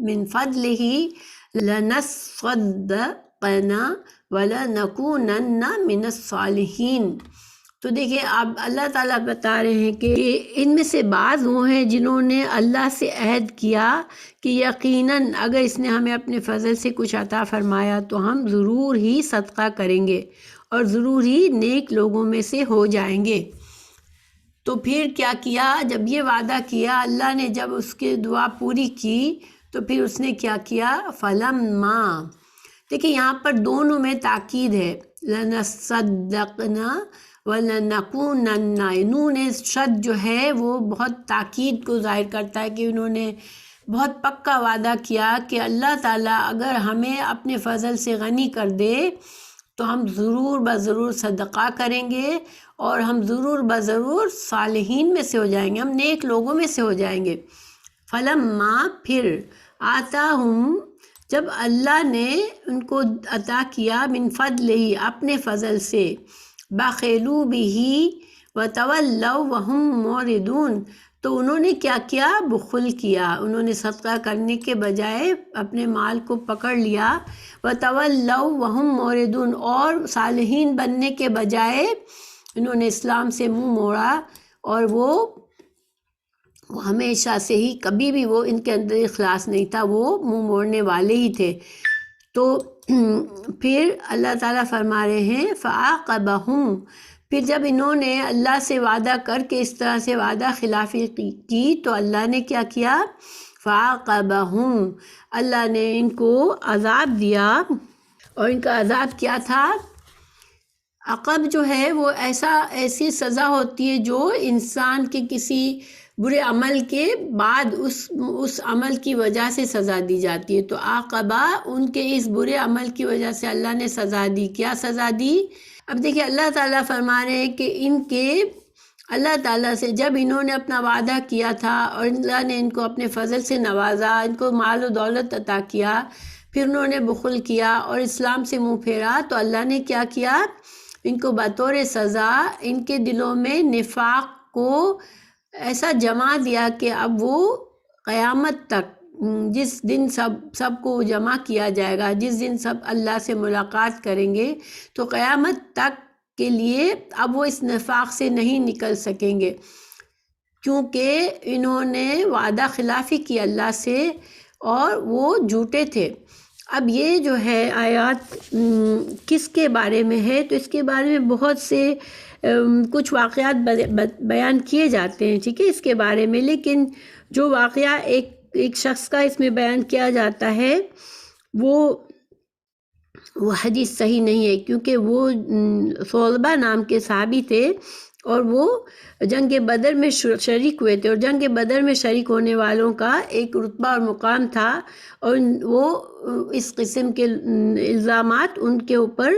مِنْ فَضْلِهِ لَنَصَّدَّقَنَا وَلَنَكُونَنَّ مِنَ الصَّالِحِينَ۔ تو دیکھیں اب اللہ تعالیٰ بتا رہے ہیں کہ ان میں سے بعض وہ ہیں جنہوں نے اللہ سے عہد کیا کہ یقیناً اگر اس نے ہمیں اپنے فضل سے کچھ عطا فرمایا تو ہم ضرور ہی صدقہ کریں گے اور ضرور ہی نیک لوگوں میں سے ہو جائیں گے۔ تو پھر کیا کیا؟ جب یہ وعدہ کیا، اللہ نے جب اس کی دعا پوری کی تو پھر اس نے کیا کیا؟ فَلَمَّا، دیکھیں یہاں پر دونوں میں تاکید ہے، لَنَصَّدَّقْنَا وَلَنَكُونَنَّ، نون شد جو ہے وہ بہت تاکید کو ظاہر کرتا ہے کہ انہوں نے بہت پکا وعدہ کیا کہ اللہ تعالیٰ اگر ہمیں اپنے فضل سے غنی کر دے تو ہم ضرور بضرور صدقہ کریں گے اور ہم ضرور بضرور صالحین میں سے ہو جائیں گے، ہم نیک لوگوں میں سے ہو جائیں گے۔ فَلَمَّا، پھر آتاہم، جب اللہ نے ان کو عطا کیا، من فضلہ، اپنے فضل سے، بخلوا بہ وتولوا وہم معرضون، تو انہوں نے کیا کیا؟ بخل کیا، انہوں نے صدقہ کرنے کے بجائے اپنے مال کو پکڑ لیا، وتولوا وہم معرضون، اور صالحین بننے کے بجائے انہوں نے اسلام سے منہ موڑا، اور وہ ہمیشہ سے ہی کبھی بھی وہ ان کے اندر اخلاص نہیں تھا، وہ منہ موڑنے والے ہی تھے۔ تو پھر اللہ تعالیٰ فرما رہے ہیں فَعَاقَبَهُمْ، پھر جب انہوں نے اللہ سے وعدہ کر کے اس طرح سے وعدہ خلافی کی تو اللہ نے کیا کیا؟ فَعَاقَبَهُمْ، اللہ نے ان کو عذاب دیا، اور ان کا عذاب کیا تھا؟ عقب جو ہے وہ ایسی سزا ہوتی ہے جو انسان کے کسی برے عمل کے بعد اس عمل کی وجہ سے سزا دی جاتی ہے۔ تو عاقبہ، ان کے اس برے عمل کی وجہ سے اللہ نے سزا دی۔ کیا سزا دی؟ اب دیکھیں اللہ تعالیٰ فرما رہے ہیں کہ اللہ تعالیٰ سے جب انہوں نے اپنا وعدہ کیا تھا اور اللہ نے ان کو اپنے فضل سے نوازا، ان کو مال و دولت عطا کیا، پھر انہوں نے بخل کیا اور اسلام سے منہ پھیرا، تو اللہ نے کیا کیا؟ ان کو بطور سزا ان کے دلوں میں نفاق کو ایسا جما دیا کہ اب وہ قیامت تک، جس دن سب کو جمع کیا جائے گا، جس دن سب اللہ سے ملاقات کریں گے، تو قیامت تک کے لیے اب وہ اس نفاق سے نہیں نکل سکیں گے، کیونکہ انہوں نے وعدہ خلافی کی اللہ سے اور وہ جھوٹے تھے۔ اب یہ جو ہے آیات کس کے بارے میں ہے؟ تو اس کے بارے میں بہت سے کچھ واقعات بیان کیے جاتے ہیں، ٹھیک ہے، اس کے بارے میں، لیکن جو واقعہ ایک شخص کا اس میں بیان کیا جاتا ہے وہ حدیث صحیح نہیں ہے، کیونکہ وہ صلبہ نام کے صحابی تھے اور وہ جنگ بدر میں شریک ہوئے تھے، اور جنگ بدر میں شریک ہونے والوں کا ایک رتبہ اور مقام تھا، اور وہ اس قسم کے الزامات ان کے اوپر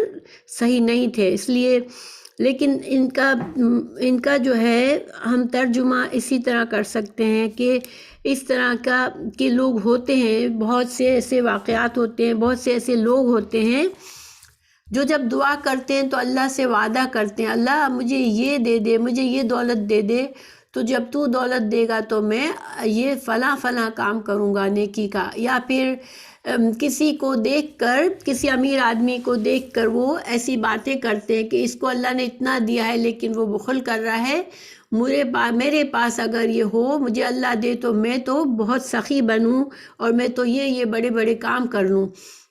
صحیح نہیں تھے، اس لیے، لیکن ان کا جو ہے ہم ترجمہ اسی طرح کر سکتے ہیں کہ اس طرح کے لوگ ہوتے ہیں، بہت سے ایسے واقعات ہوتے ہیں، بہت سے ایسے لوگ ہوتے ہیں جو جب دعا کرتے ہیں تو اللہ سے وعدہ کرتے ہیں، اللہ مجھے یہ دے دے، مجھے یہ دولت دے دے، تو جب تو دولت دے گا تو میں یہ فلاں فلاں کام کروں گا نیکی کا، یا پھر کسی کو دیکھ کر، کسی امیر آدمی کو دیکھ کر وہ ایسی باتیں کرتے ہیں کہ اس کو اللہ نے اتنا دیا ہے لیکن وہ بخل کر رہا ہے، میرے پاس اگر یہ ہو، مجھے اللہ دے تو میں تو بہت سخی بنوں اور میں تو یہ بڑے بڑے کام کر لوں۔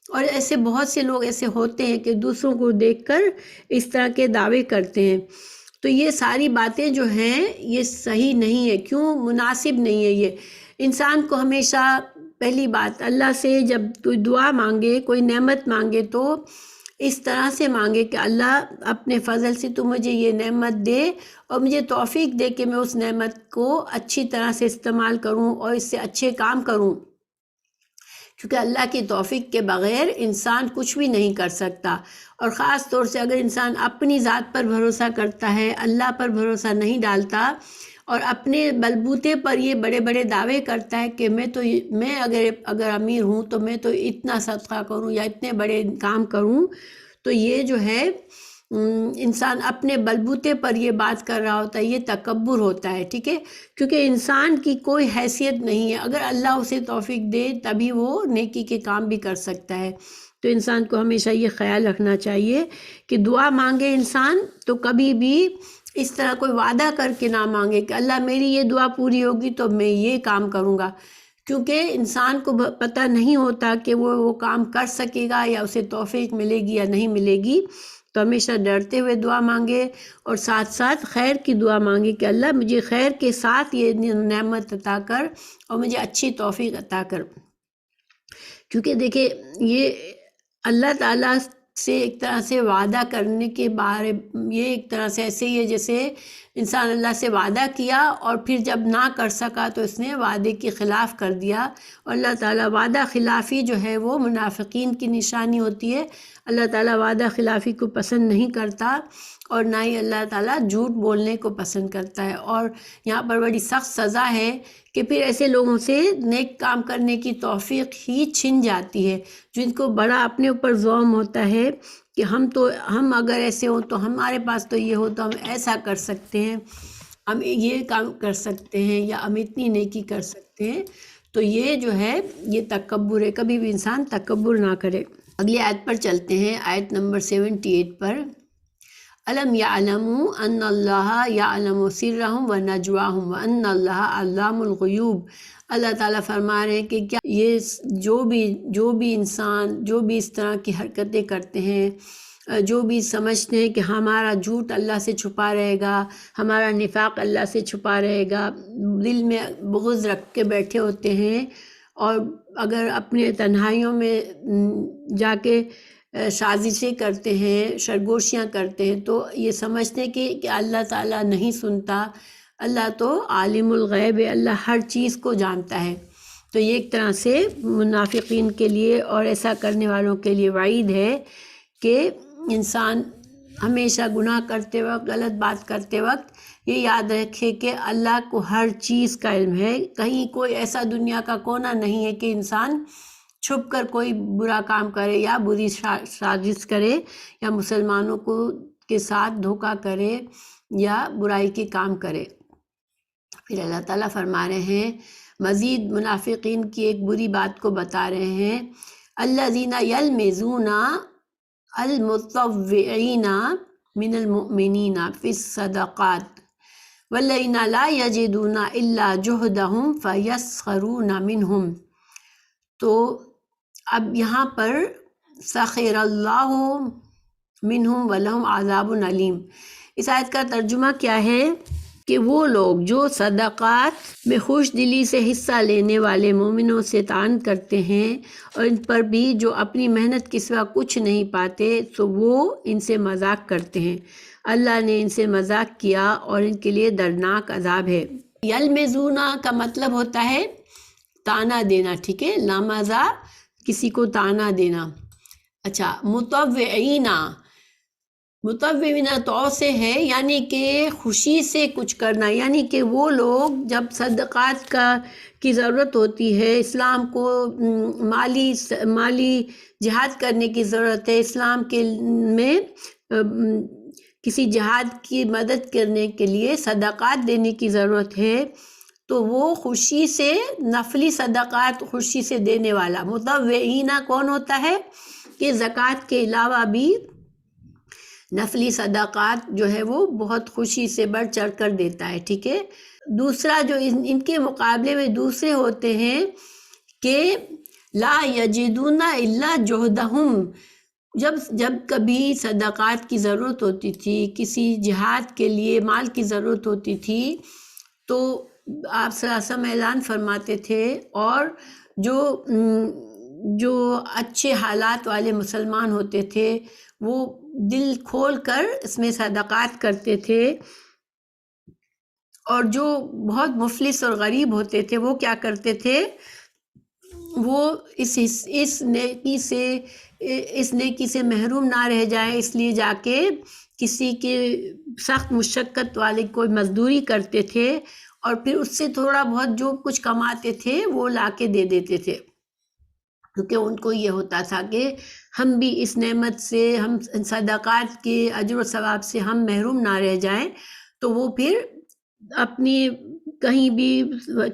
اور ایسے بہت سے لوگ ایسے ہوتے ہیں کہ دوسروں کو دیکھ کر اس طرح کے دعوے کرتے ہیں، تو یہ ساری باتیں جو ہیں یہ صحیح نہیں ہے، کیوں مناسب نہیں ہے۔ یہ انسان کو ہمیشہ پہلی بات اللہ سے جب کوئی دعا مانگے، کوئی نعمت مانگے تو اس طرح سے مانگے کہ اللہ اپنے فضل سے تو مجھے یہ نعمت دے اور مجھے توفیق دے کہ میں اس نعمت کو اچھی طرح سے استعمال کروں اور اس سے اچھے کام کروں، کیونکہ اللہ کی توفیق کے بغیر انسان کچھ بھی نہیں کر سکتا، اور خاص طور سے اگر انسان اپنی ذات پر بھروسہ کرتا ہے، اللہ پر بھروسہ نہیں ڈالتا اور اپنے بلبوتے پر یہ بڑے بڑے دعوے کرتا ہے کہ میں اگر امیر ہوں تو میں تو اتنا صدقہ کروں یا اتنے بڑے کام کروں، تو یہ جو ہے انسان اپنے بلبوتے پر یہ بات کر رہا ہوتا ہے، یہ تکبر ہوتا ہے، ٹھیک ہے، کیونکہ انسان کی کوئی حیثیت نہیں ہے، اگر اللہ اسے توفیق دے تبھی وہ نیکی کے کام بھی کر سکتا ہے۔ تو انسان کو ہمیشہ یہ خیال رکھنا چاہیے کہ دعا مانگے انسان تو کبھی بھی اس طرح کوئی وعدہ کر کے نہ مانگے کہ اللہ میری یہ دعا پوری ہوگی تو میں یہ کام کروں گا، کیونکہ انسان کو پتہ نہیں ہوتا کہ وہ کام کر سکے گا یا اسے توفیق ملے گی یا نہیں ملے گی۔ تو ہمیشہ ڈرتے ہوئے دعا مانگے اور ساتھ ساتھ خیر کی دعا مانگے کہ اللہ مجھے خیر کے ساتھ یہ نعمت عطا کر اور مجھے اچھی توفیق عطا کر، کیونکہ دیکھیں یہ اللہ تعالیٰ سے ایک طرح سے وعدہ کرنے کے بارے، یہ ایک طرح سے ایسے ہی ہے جیسے انسان اللہ سے وعدہ کیا اور پھر جب نہ کر سکا تو اس نے وعدے کے خلاف کر دیا، اور اللہ تعالیٰ وعدہ خلافی جو ہے وہ منافقین کی نشانی ہوتی ہے۔ اللہ تعالیٰ وعدہ خلافی کو پسند نہیں کرتا اور نہ ہی اللہ تعالیٰ جھوٹ بولنے کو پسند کرتا ہے، اور یہاں پر بڑی سخت سزا ہے کہ پھر ایسے لوگوں سے نیک کام کرنے کی توفیق ہی چھن جاتی ہے، جن کو بڑا اپنے اوپر زوم ہوتا ہے کہ ہم اگر ایسے ہوں تو ہمارے پاس تو یہ ہو تو ہم ایسا کر سکتے ہیں، ہم یہ کام کر سکتے ہیں یا ہم اتنی نیکی کر سکتے ہیں۔ تو یہ جو ہے یہ تکبر ہے، کبھی بھی انسان تکبر نہ کرے۔ اگلی آیت پر چلتے ہیں، آیت نمبر 78 پر۔ الم یعلموا ان اللہ یعلم سرہم و نجواہم وان اللہ علام الغیوب۔ اللہ تعالیٰ فرما رہے ہیں کہ کیا یہ جو بھی انسان جو بھی اس طرح کی حرکتیں کرتے ہیں، جو بھی سمجھتے ہیں کہ ہمارا جھوٹ اللہ سے چھپا رہے گا، ہمارا نفاق اللہ سے چھپا رہے گا، دل میں بغض رکھ کے بیٹھے ہوتے ہیں، اور اگر اپنے تنہائیوں میں جا کے سازشیں کرتے ہیں، سرگوشیاں کرتے ہیں، تو یہ سمجھتے ہیں کہ اللہ تعالیٰ نہیں سنتا، اللہ تو عالم الغیب ہے، اللہ ہر چیز کو جانتا ہے۔ تو یہ ایک طرح سے منافقین کے لیے اور ایسا کرنے والوں کے لیے وعید ہے کہ انسان ہمیشہ گناہ کرتے وقت، غلط بات کرتے وقت یہ یاد رکھے کہ اللہ کو ہر چیز کا علم ہے، کہیں کوئی ایسا دنیا کا کونا نہیں ہے کہ انسان چھپ کر کوئی برا کام کرے یا بری سازش کرے یا مسلمانوں کے ساتھ دھوکہ کرے یا برائی کے کام کرے۔ پھر اللہ تعالیٰ فرما رہے ہیں، مزید منافقین کی ایک بری بات کو بتا رہے ہیں، الذین یلمزون المتطوعین من المؤمنین فی الصدقات والذین لا یجدون الا جہدہم فیسخرون منہم۔ تو اب یہاں پر سخر اللہ منہم ولہم عذاب علیم، اس آیت کا ترجمہ کیا ہے کہ وہ لوگ جو صدقات میں خوش دلی سے حصہ لینے والے مومنوں سے طعن کرتے ہیں اور ان پر بھی جو اپنی محنت کے سوا کچھ نہیں پاتے تو وہ ان سے مذاق کرتے ہیں، اللہ نے ان سے مذاق کیا اور ان کے لیے دردناک عذاب ہے۔ یلمزونا کا مطلب ہوتا ہے طعنہ دینا، ٹھیک ہے، لامزہ کسی کو طعنہ دینا۔ اچھا، متطوعین تو سے ہے یعنی کہ خوشی سے کچھ کرنا، یعنی کہ وہ لوگ جب صدقات کی ضرورت ہوتی ہے، اسلام کو مالی جہاد کرنے کی ضرورت ہے، اسلام میں کسی جہاد کی مدد کرنے کے لیے صدقات دینے کی ضرورت ہے، تو وہ خوشی سے نفلی صدقات خوشی سے دینے والا متطوعین کون ہوتا ہے کہ زکوٰۃ کے علاوہ بھی نفلی صدقات جو ہے وہ بہت خوشی سے بڑھ چڑھ کر دیتا ہے، ٹھیک ہے۔ دوسرا جو ان کے مقابلے میں دوسرے ہوتے ہیں کہ لا یجدون الا جہدہم، جب کبھی صدقات کی ضرورت ہوتی تھی، کسی جہاد کے لیے مال کی ضرورت ہوتی تھی، تو آپ صلی اللہ علیہ وسلم اعلان فرماتے تھے، اور جو اچھے حالات والے مسلمان ہوتے تھے وہ دل کھول کر اس میں صدقات کرتے تھے، اور جو بہت مفلس اور غریب ہوتے تھے وہ کیا کرتے تھے، وہ اس نیکی سے محروم نہ رہ جائیں، اس لیے جا کے کسی کے سخت مشقت والے کوئی مزدوری کرتے تھے اور پھر اس سے تھوڑا بہت جو کچھ کماتے تھے وہ لا کے دے دیتے تھے، کیونکہ ان کو یہ ہوتا تھا کہ ہم بھی اس نعمت سے، ہم صدقات کے اجر و ثواب سے ہم محروم نہ رہ جائیں، تو وہ پھر اپنی کہیں بھی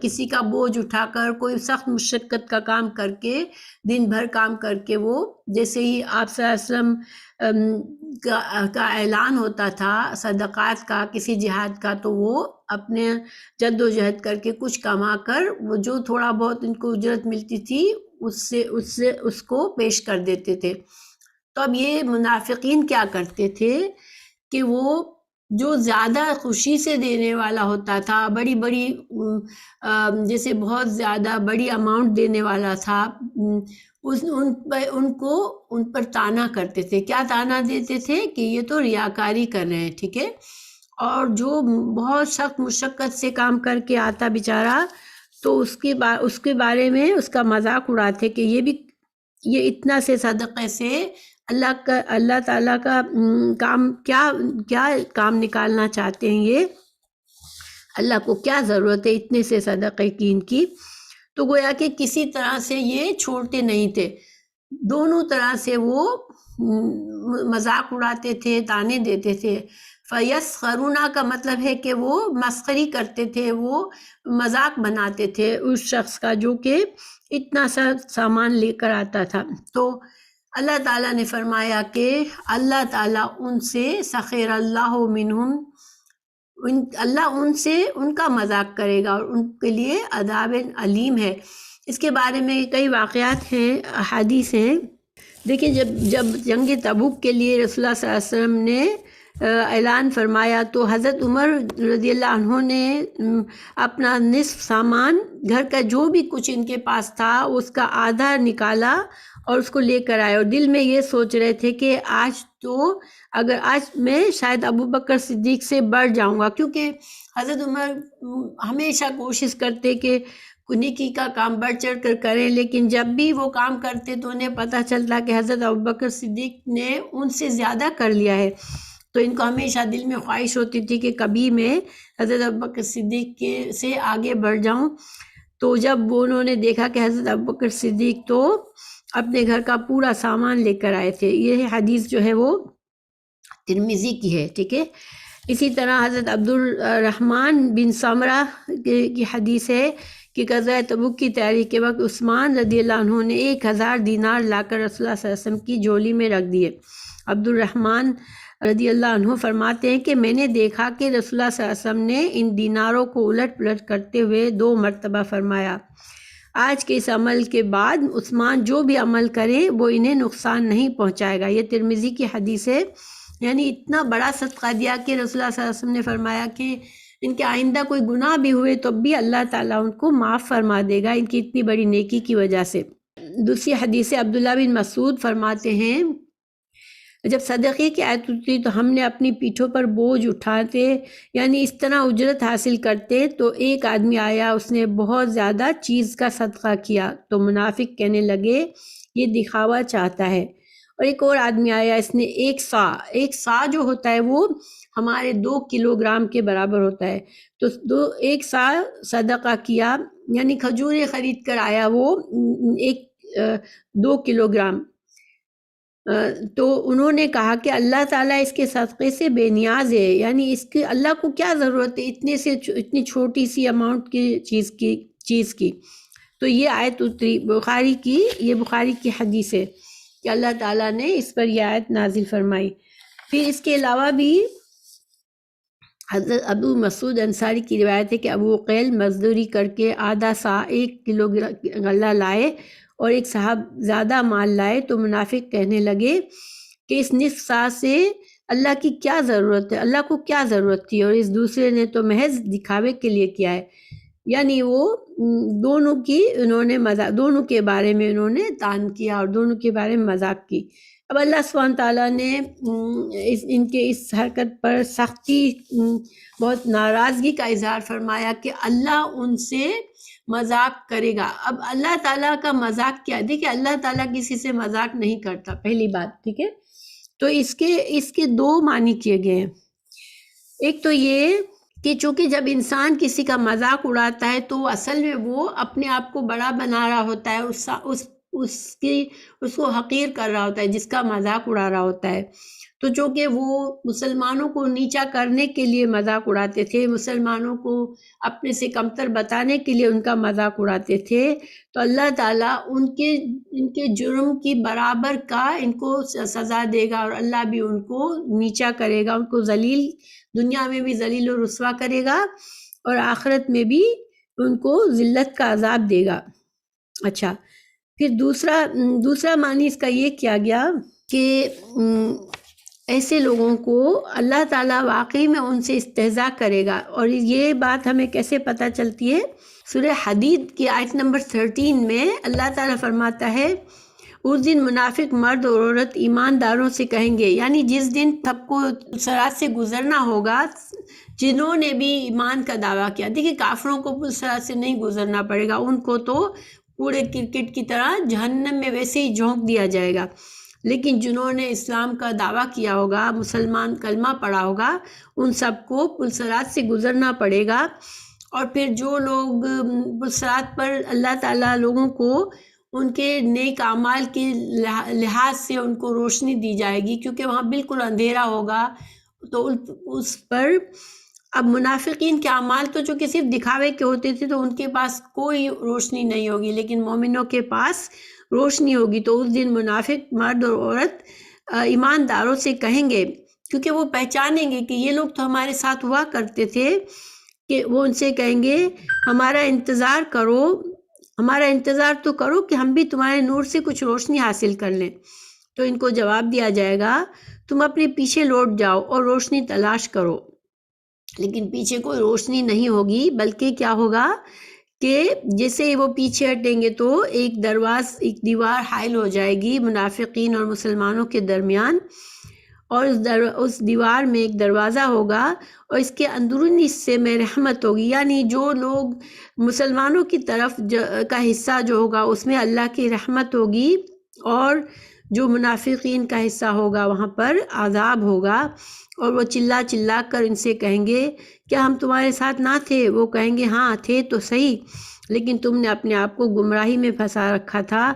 کسی کا بوجھ اٹھا کر، کوئی سخت مشقت کا کام کر کے، دن بھر کام کر کے، وہ جیسے ہی آپ صلی اللہ علیہ وسلم کا اعلان ہوتا تھا صدقات کا، کسی جہاد کا، تو وہ اپنے جد و جہد کر کے کچھ کما کر وہ جو تھوڑا بہت ان کو اجرت ملتی تھی اس کو پیش کر دیتے تھے۔ تو اب یہ منافقین کیا کرتے تھے کہ وہ جو زیادہ خوشی سے دینے والا ہوتا تھا، بڑی بڑی جیسے بہت زیادہ بڑی اماؤنٹ دینے والا تھا، ان پر تانا کرتے تھے۔ کیا تانا دیتے تھے کہ یہ تو ریاکاری کر رہے ہیں، ٹھیک ہے، اور جو بہت سخت مشقت سے کام کر کے آتا بیچارہ، تو اس کے بارے میں اس کا مذاق اڑاتے کہ یہ اتنا سے صدقے سے اللہ تعالیٰ کا کام کیا کام نکالنا چاہتے ہیں، یہ اللہ کو کیا ضرورت ہے اتنے سے صدقے کی ان کی۔ تو گویا کہ کسی طرح سے یہ چھوڑتے نہیں تھے، دونوں طرح سے وہ مذاق اڑاتے تھے، تانے دیتے تھے۔ فَيَسْخَرُونَ کا مطلب ہے کہ وہ مسخری کرتے تھے، وہ مذاق بناتے تھے اس شخص کا جو کہ اتنا سا سامان لے کر آتا تھا۔ تو اللہ تعالیٰ نے فرمایا کہ اللہ تعالیٰ ان سے سخر اللہ منہم، اللہ ان کا مذاق کرے گا اور ان کے لیے عذاب علیم ہے۔ اس کے بارے میں کئی واقعات ہیں، احادیث ہیں۔ دیکھیں جب جنگ تبوک کے لیے رسول اللہ صلی اللہ علیہ وسلم نے اعلان فرمایا تو حضرت عمر رضی اللہ عنہ نے اپنا نصف سامان، گھر کا جو بھی کچھ ان کے پاس تھا اس کا آدھا نکالا اور اس کو لے کر آئے، اور دل میں یہ سوچ رہے تھے کہ آج میں شاید ابو بکر صدیق سے بڑھ جاؤں گا، کیونکہ حضرت عمر ہمیشہ کوشش کرتے کہ نیکی کا کام بڑھ چڑھ کر کریں، لیکن جب بھی وہ کام کرتے تو انہیں پتہ چلتا کہ حضرت ابو بکر صدیق نے ان سے زیادہ کر لیا ہے، تو ان کو ہمیشہ دل میں خواہش ہوتی تھی کہ کبھی میں حضرت ابو بکر صدیق سے آگے بڑھ جاؤں۔ تو جب انہوں نے دیکھا کہ حضرت ابو بکر صدیق تو اپنے گھر کا پورا سامان لے کر آئے تھے، یہ حدیث جو ہے وہ ترمذی کی ہے، ٹھیک ہے۔ اسی طرح حضرت عبد الرحمن بن سمرہ کی حدیث ہے کہ غزوہ تبوک کی تیاری کے وقت عثمان رضی اللہ عنہ نے 1000 دینار لا کر رسول اللہ صلی اللہ علیہ وسلم کی جھولی میں رکھ دیے۔ عبد الرحمن رضی اللہ عنہ فرماتے ہیں کہ میں نے دیکھا کہ رسول اللہ صلی اللہ علیہ وسلم نے ان دیناروں کو الٹ پلٹ کرتے ہوئے 2 مرتبہ فرمایا، آج کے اس عمل کے بعد عثمان جو بھی عمل کرے وہ انہیں نقصان نہیں پہنچائے گا۔ یہ ترمذی کی حدیث ہے، یعنی اتنا بڑا صدقہ دیا کہ رسول اللہ صلی اللہ علیہ وسلم نے فرمایا کہ ان کے آئندہ کوئی گناہ بھی ہوئے تو بھی اللہ تعالیٰ ان کو معاف فرما دے گا ان کی اتنی بڑی نیکی کی وجہ سے۔ دوسری حدیث عبداللہ بن مسعود فرماتے ہیں جب صدقے کی آیت ہوتی تو ہم نے اپنی پیٹھوں پر بوجھ اٹھاتے، یعنی اس طرح اجرت حاصل کرتے، تو ایک آدمی آیا، اس نے بہت زیادہ چیز کا صدقہ کیا، تو منافق کہنے لگے یہ دکھاوا چاہتا ہے، اور ایک اور آدمی آیا، اس نے ایک سا جو ہوتا ہے وہ ہمارے 2 کلوگرام کے برابر ہوتا ہے، تو ایک سا صدقہ کیا، یعنی کھجوریں خرید کر آیا وہ 2 کلوگرام۔ تو انہوں نے کہا کہ اللہ تعالیٰ اس کے صدقے سے بے نیاز ہے، یعنی اس کے اللہ کو کیا ضرورت ہے اتنی چھوٹی سی اماؤنٹ کی چیز کی۔ تو یہ آیت اتری بخاری کی حدیث ہے کہ اللہ تعالیٰ نے اس پر یہ آیت نازل فرمائی۔ پھر اس کے علاوہ بھی حضرت ابو مسعود انصاری کی روایت ہے کہ ابو قیل مزدوری کر کے آدھا سا 1 کلو غلہ لائے اور ایک صاحب زیادہ مال لائے، تو منافق کہنے لگے کہ اس نصف سا سے اللہ کی کیا ضرورت ہے، اللہ کو کیا ضرورت تھی، اور اس دوسرے نے تو محض دکھاوے کے لیے کیا ہے، یعنی وہ دونوں کے بارے میں انہوں نے تان کیا اور دونوں کے بارے میں مذاق کی۔ اب اللہ سبحانہ تعالیٰ نے ان کے اس حرکت پر سختی، بہت ناراضگی کا اظہار فرمایا کہ اللہ ان سے مذاق کرے گا۔ اب اللہ تعالیٰ کا مذاق کیا؟ دیکھیں اللہ تعالیٰ کسی سے مذاق نہیں کرتا، پہلی بات، ٹھیک ہے؟ تو اس کے دو معنی کیے گئے ہیں۔ ایک تو یہ کہ چونکہ جب انسان کسی کا مذاق اڑاتا ہے تو اصل میں وہ اپنے آپ کو بڑا بنا رہا ہوتا ہے، اس کو حقیر کر رہا ہوتا ہے جس کا مذاق اڑا رہا ہوتا ہے۔ تو چونکہ وہ مسلمانوں کو نیچا کرنے کے لیے مذاق اڑاتے تھے، مسلمانوں کو اپنے سے کمتر بتانے کے لیے ان کا مذاق اڑاتے تھے، تو اللہ تعالیٰ ان کے جرم کی برابر کا ان کو سزا دے گا، اور اللہ بھی ان کو نیچا کرے گا، ان کو ذلیل، دنیا میں بھی ذلیل و رسوا کرے گا اور آخرت میں بھی ان کو ذلت کا عذاب دے گا۔ اچھا، پھر دوسرا معنی اس کا یہ کیا گیا کہ ایسے لوگوں کو اللہ تعالیٰ واقعی میں ان سے استہزاء کرے گا۔ اور یہ بات ہمیں کیسے پتہ چلتی ہے؟ سورہ حدید کی آیت نمبر 13 میں اللہ تعالیٰ فرماتا ہے اس دن منافق مرد اور عورت ایمانداروں سے کہیں گے، یعنی جس دن سب کو صراط سے گزرنا ہوگا، جنہوں نے بھی ایمان کا دعویٰ کیا۔ دیکھیں کافروں کو صراط سے نہیں گزرنا پڑے گا، ان کو تو پورے کرکٹ کی طرح جہنم میں ویسے ہی جھونک دیا جائے گا، لیکن جنہوں نے اسلام کا دعویٰ کیا ہوگا، مسلمان کلمہ پڑھا ہوگا، ان سب کو پلصراط سے گزرنا پڑے گا۔ اور پھر جو لوگ پلصراط پر اللہ تعالیٰ لوگوں کو ان کے نیک اعمال کے لحاظ سے ان کو روشنی دی جائے گی، کیونکہ وہاں بالکل اندھیرا ہوگا، تو اس پر اب منافقین کے اعمال تو جو کہ صرف دکھاوے کے ہوتے تھے تو ان کے پاس کوئی روشنی نہیں ہوگی، لیکن مومنوں کے پاس روشنی ہوگی۔ تو اس دن منافق مرد اور عورت ایمانداروں سے کہیں گے، کیونکہ وہ پہچانیں گے کہ یہ لوگ تو ہمارے ساتھ ہوا کرتے تھے، کہ وہ ان سے کہیں گے ہمارا انتظار تو کرو کہ ہم بھی تمہارے نور سے کچھ روشنی حاصل کر لیں۔ تو ان کو جواب دیا جائے گا تم اپنے پیچھے لوٹ جاؤ اور روشنی تلاش کرو، لیکن پیچھے کوئی روشنی نہیں ہوگی، بلکہ کیا ہوگا کہ جیسے ہی وہ پیچھے ہٹیں گے تو ایک دیوار حائل ہو جائے گی منافقین اور مسلمانوں کے درمیان، اور اس دیوار میں ایک دروازہ ہوگا، اور اس کے اندرونی حصے میں رحمت ہوگی، یعنی جو لوگ مسلمانوں کی طرف کا حصہ جو ہوگا اس میں اللہ کی رحمت ہوگی، اور جو منافقین کا حصہ ہوگا وہاں پر عذاب ہوگا۔ اور وہ چلا کر ان سے کہیں گے کیا ہم تمہارے ساتھ نہ تھے؟ وہ کہیں گے ہاں تھے تو صحیح، لیکن تم نے اپنے آپ کو گمراہی میں پھنسا رکھا تھا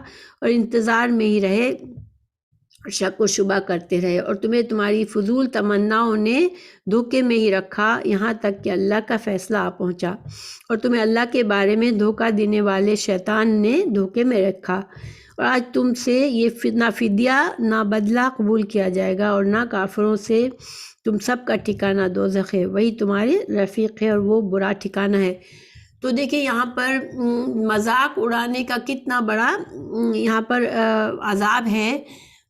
اور انتظار میں ہی رہے، شک و شبہ کرتے رہے، اور تمہیں تمہاری فضول تمناؤں نے دھوکے میں ہی رکھا، یہاں تک کہ اللہ کا فیصلہ آ پہنچا، اور تمہیں اللہ کے بارے میں دھوکہ دینے والے شیطان نے دھوکے میں رکھا، اور آج تم سے یہ نہ فدیہ نہ بدلہ قبول کیا جائے گا، اور نہ کافروں سے تم سب کا ٹھکانہ دوزخ ہے، وہی تمہارے رفیق ہے اور وہ برا ٹھکانہ ہے۔ تو دیکھیں یہاں پر مذاق اڑانے کا کتنا بڑا یہاں پر عذاب ہے۔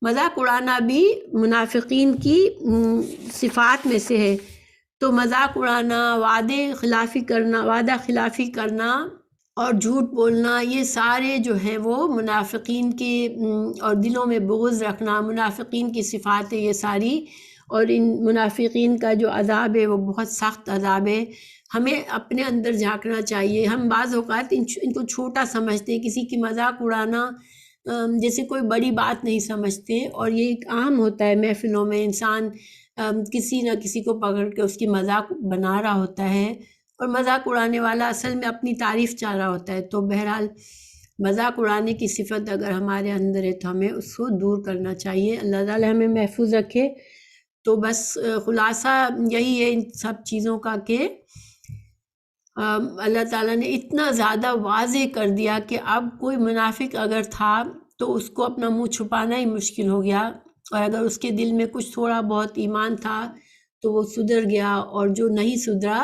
مذاق اڑانا بھی منافقین کی صفات میں سے ہے۔ تو مذاق اڑانا، وعدہ خلافی کرنا اور جھوٹ بولنا، یہ سارے جو ہیں وہ منافقین کے، اور دلوں میں بغض رکھنا منافقین کی صفات ہے یہ ساری، اور ان منافقین کا جو عذاب ہے وہ بہت سخت عذاب ہے۔ ہمیں اپنے اندر جھانکنا چاہیے۔ ہم بعض اوقات ان کو چھوٹا سمجھتے ہیں، کسی کی مذاق اڑانا جیسے کوئی بڑی بات نہیں سمجھتے، اور یہ ایک عام ہوتا ہے محفلوں میں، انسان کسی نہ کسی کو پکڑ کے اس کی مذاق بنا رہا ہوتا ہے، اور مذاق اڑانے والا اصل میں اپنی تعریف چاہ رہا ہوتا ہے۔ تو بہرحال مذاق اڑانے کی صفت اگر ہمارے اندر ہے تو ہمیں اس کو دور کرنا چاہیے۔ اللہ تعالی ہمیں محفوظ رکھے۔ تو بس خلاصہ یہی ہے ان سب چیزوں کا کہ اللہ تعالیٰ نے اتنا زیادہ واضح کر دیا کہ اب کوئی منافق اگر تھا تو اس کو اپنا منہ چھپانا ہی مشکل ہو گیا، اور اگر اس کے دل میں کچھ تھوڑا بہت ایمان تھا تو وہ سدھر گیا، اور جو نہیں سدھرا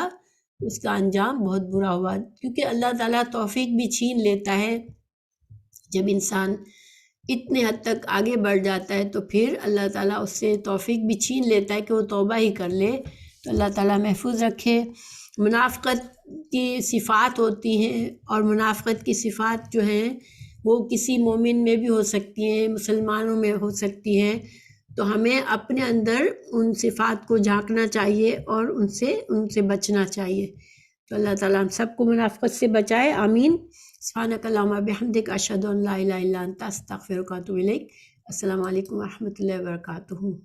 اس کا انجام بہت برا ہوا، کیونکہ اللہ تعالیٰ توفیق بھی چھین لیتا ہے۔ جب انسان اتنے حد تک آگے بڑھ جاتا ہے تو پھر اللہ تعالیٰ اس سے توفیق بھی چھین لیتا ہے کہ وہ توبہ ہی کر لے۔ تو اللہ تعالیٰ محفوظ رکھے۔ منافقت کی صفات ہوتی ہیں، اور منافقت کی صفات جو ہیں وہ کسی مومن میں بھی ہو سکتی ہیں، مسلمانوں میں ہو سکتی ہیں، تو ہمیں اپنے اندر ان صفات کو جھانکنا چاہیے اور ان سے بچنا چاہیے۔ تو اللہ تعالیٰ ہم سب کو منافقت سے بچائے، آمین۔ سبحانک اللہم بحمدک، اشہد ان لا الہ الا انت، استغفرک و اتوب الیک۔ السلام علیکم و رحمۃ اللہ وبرکاتہ۔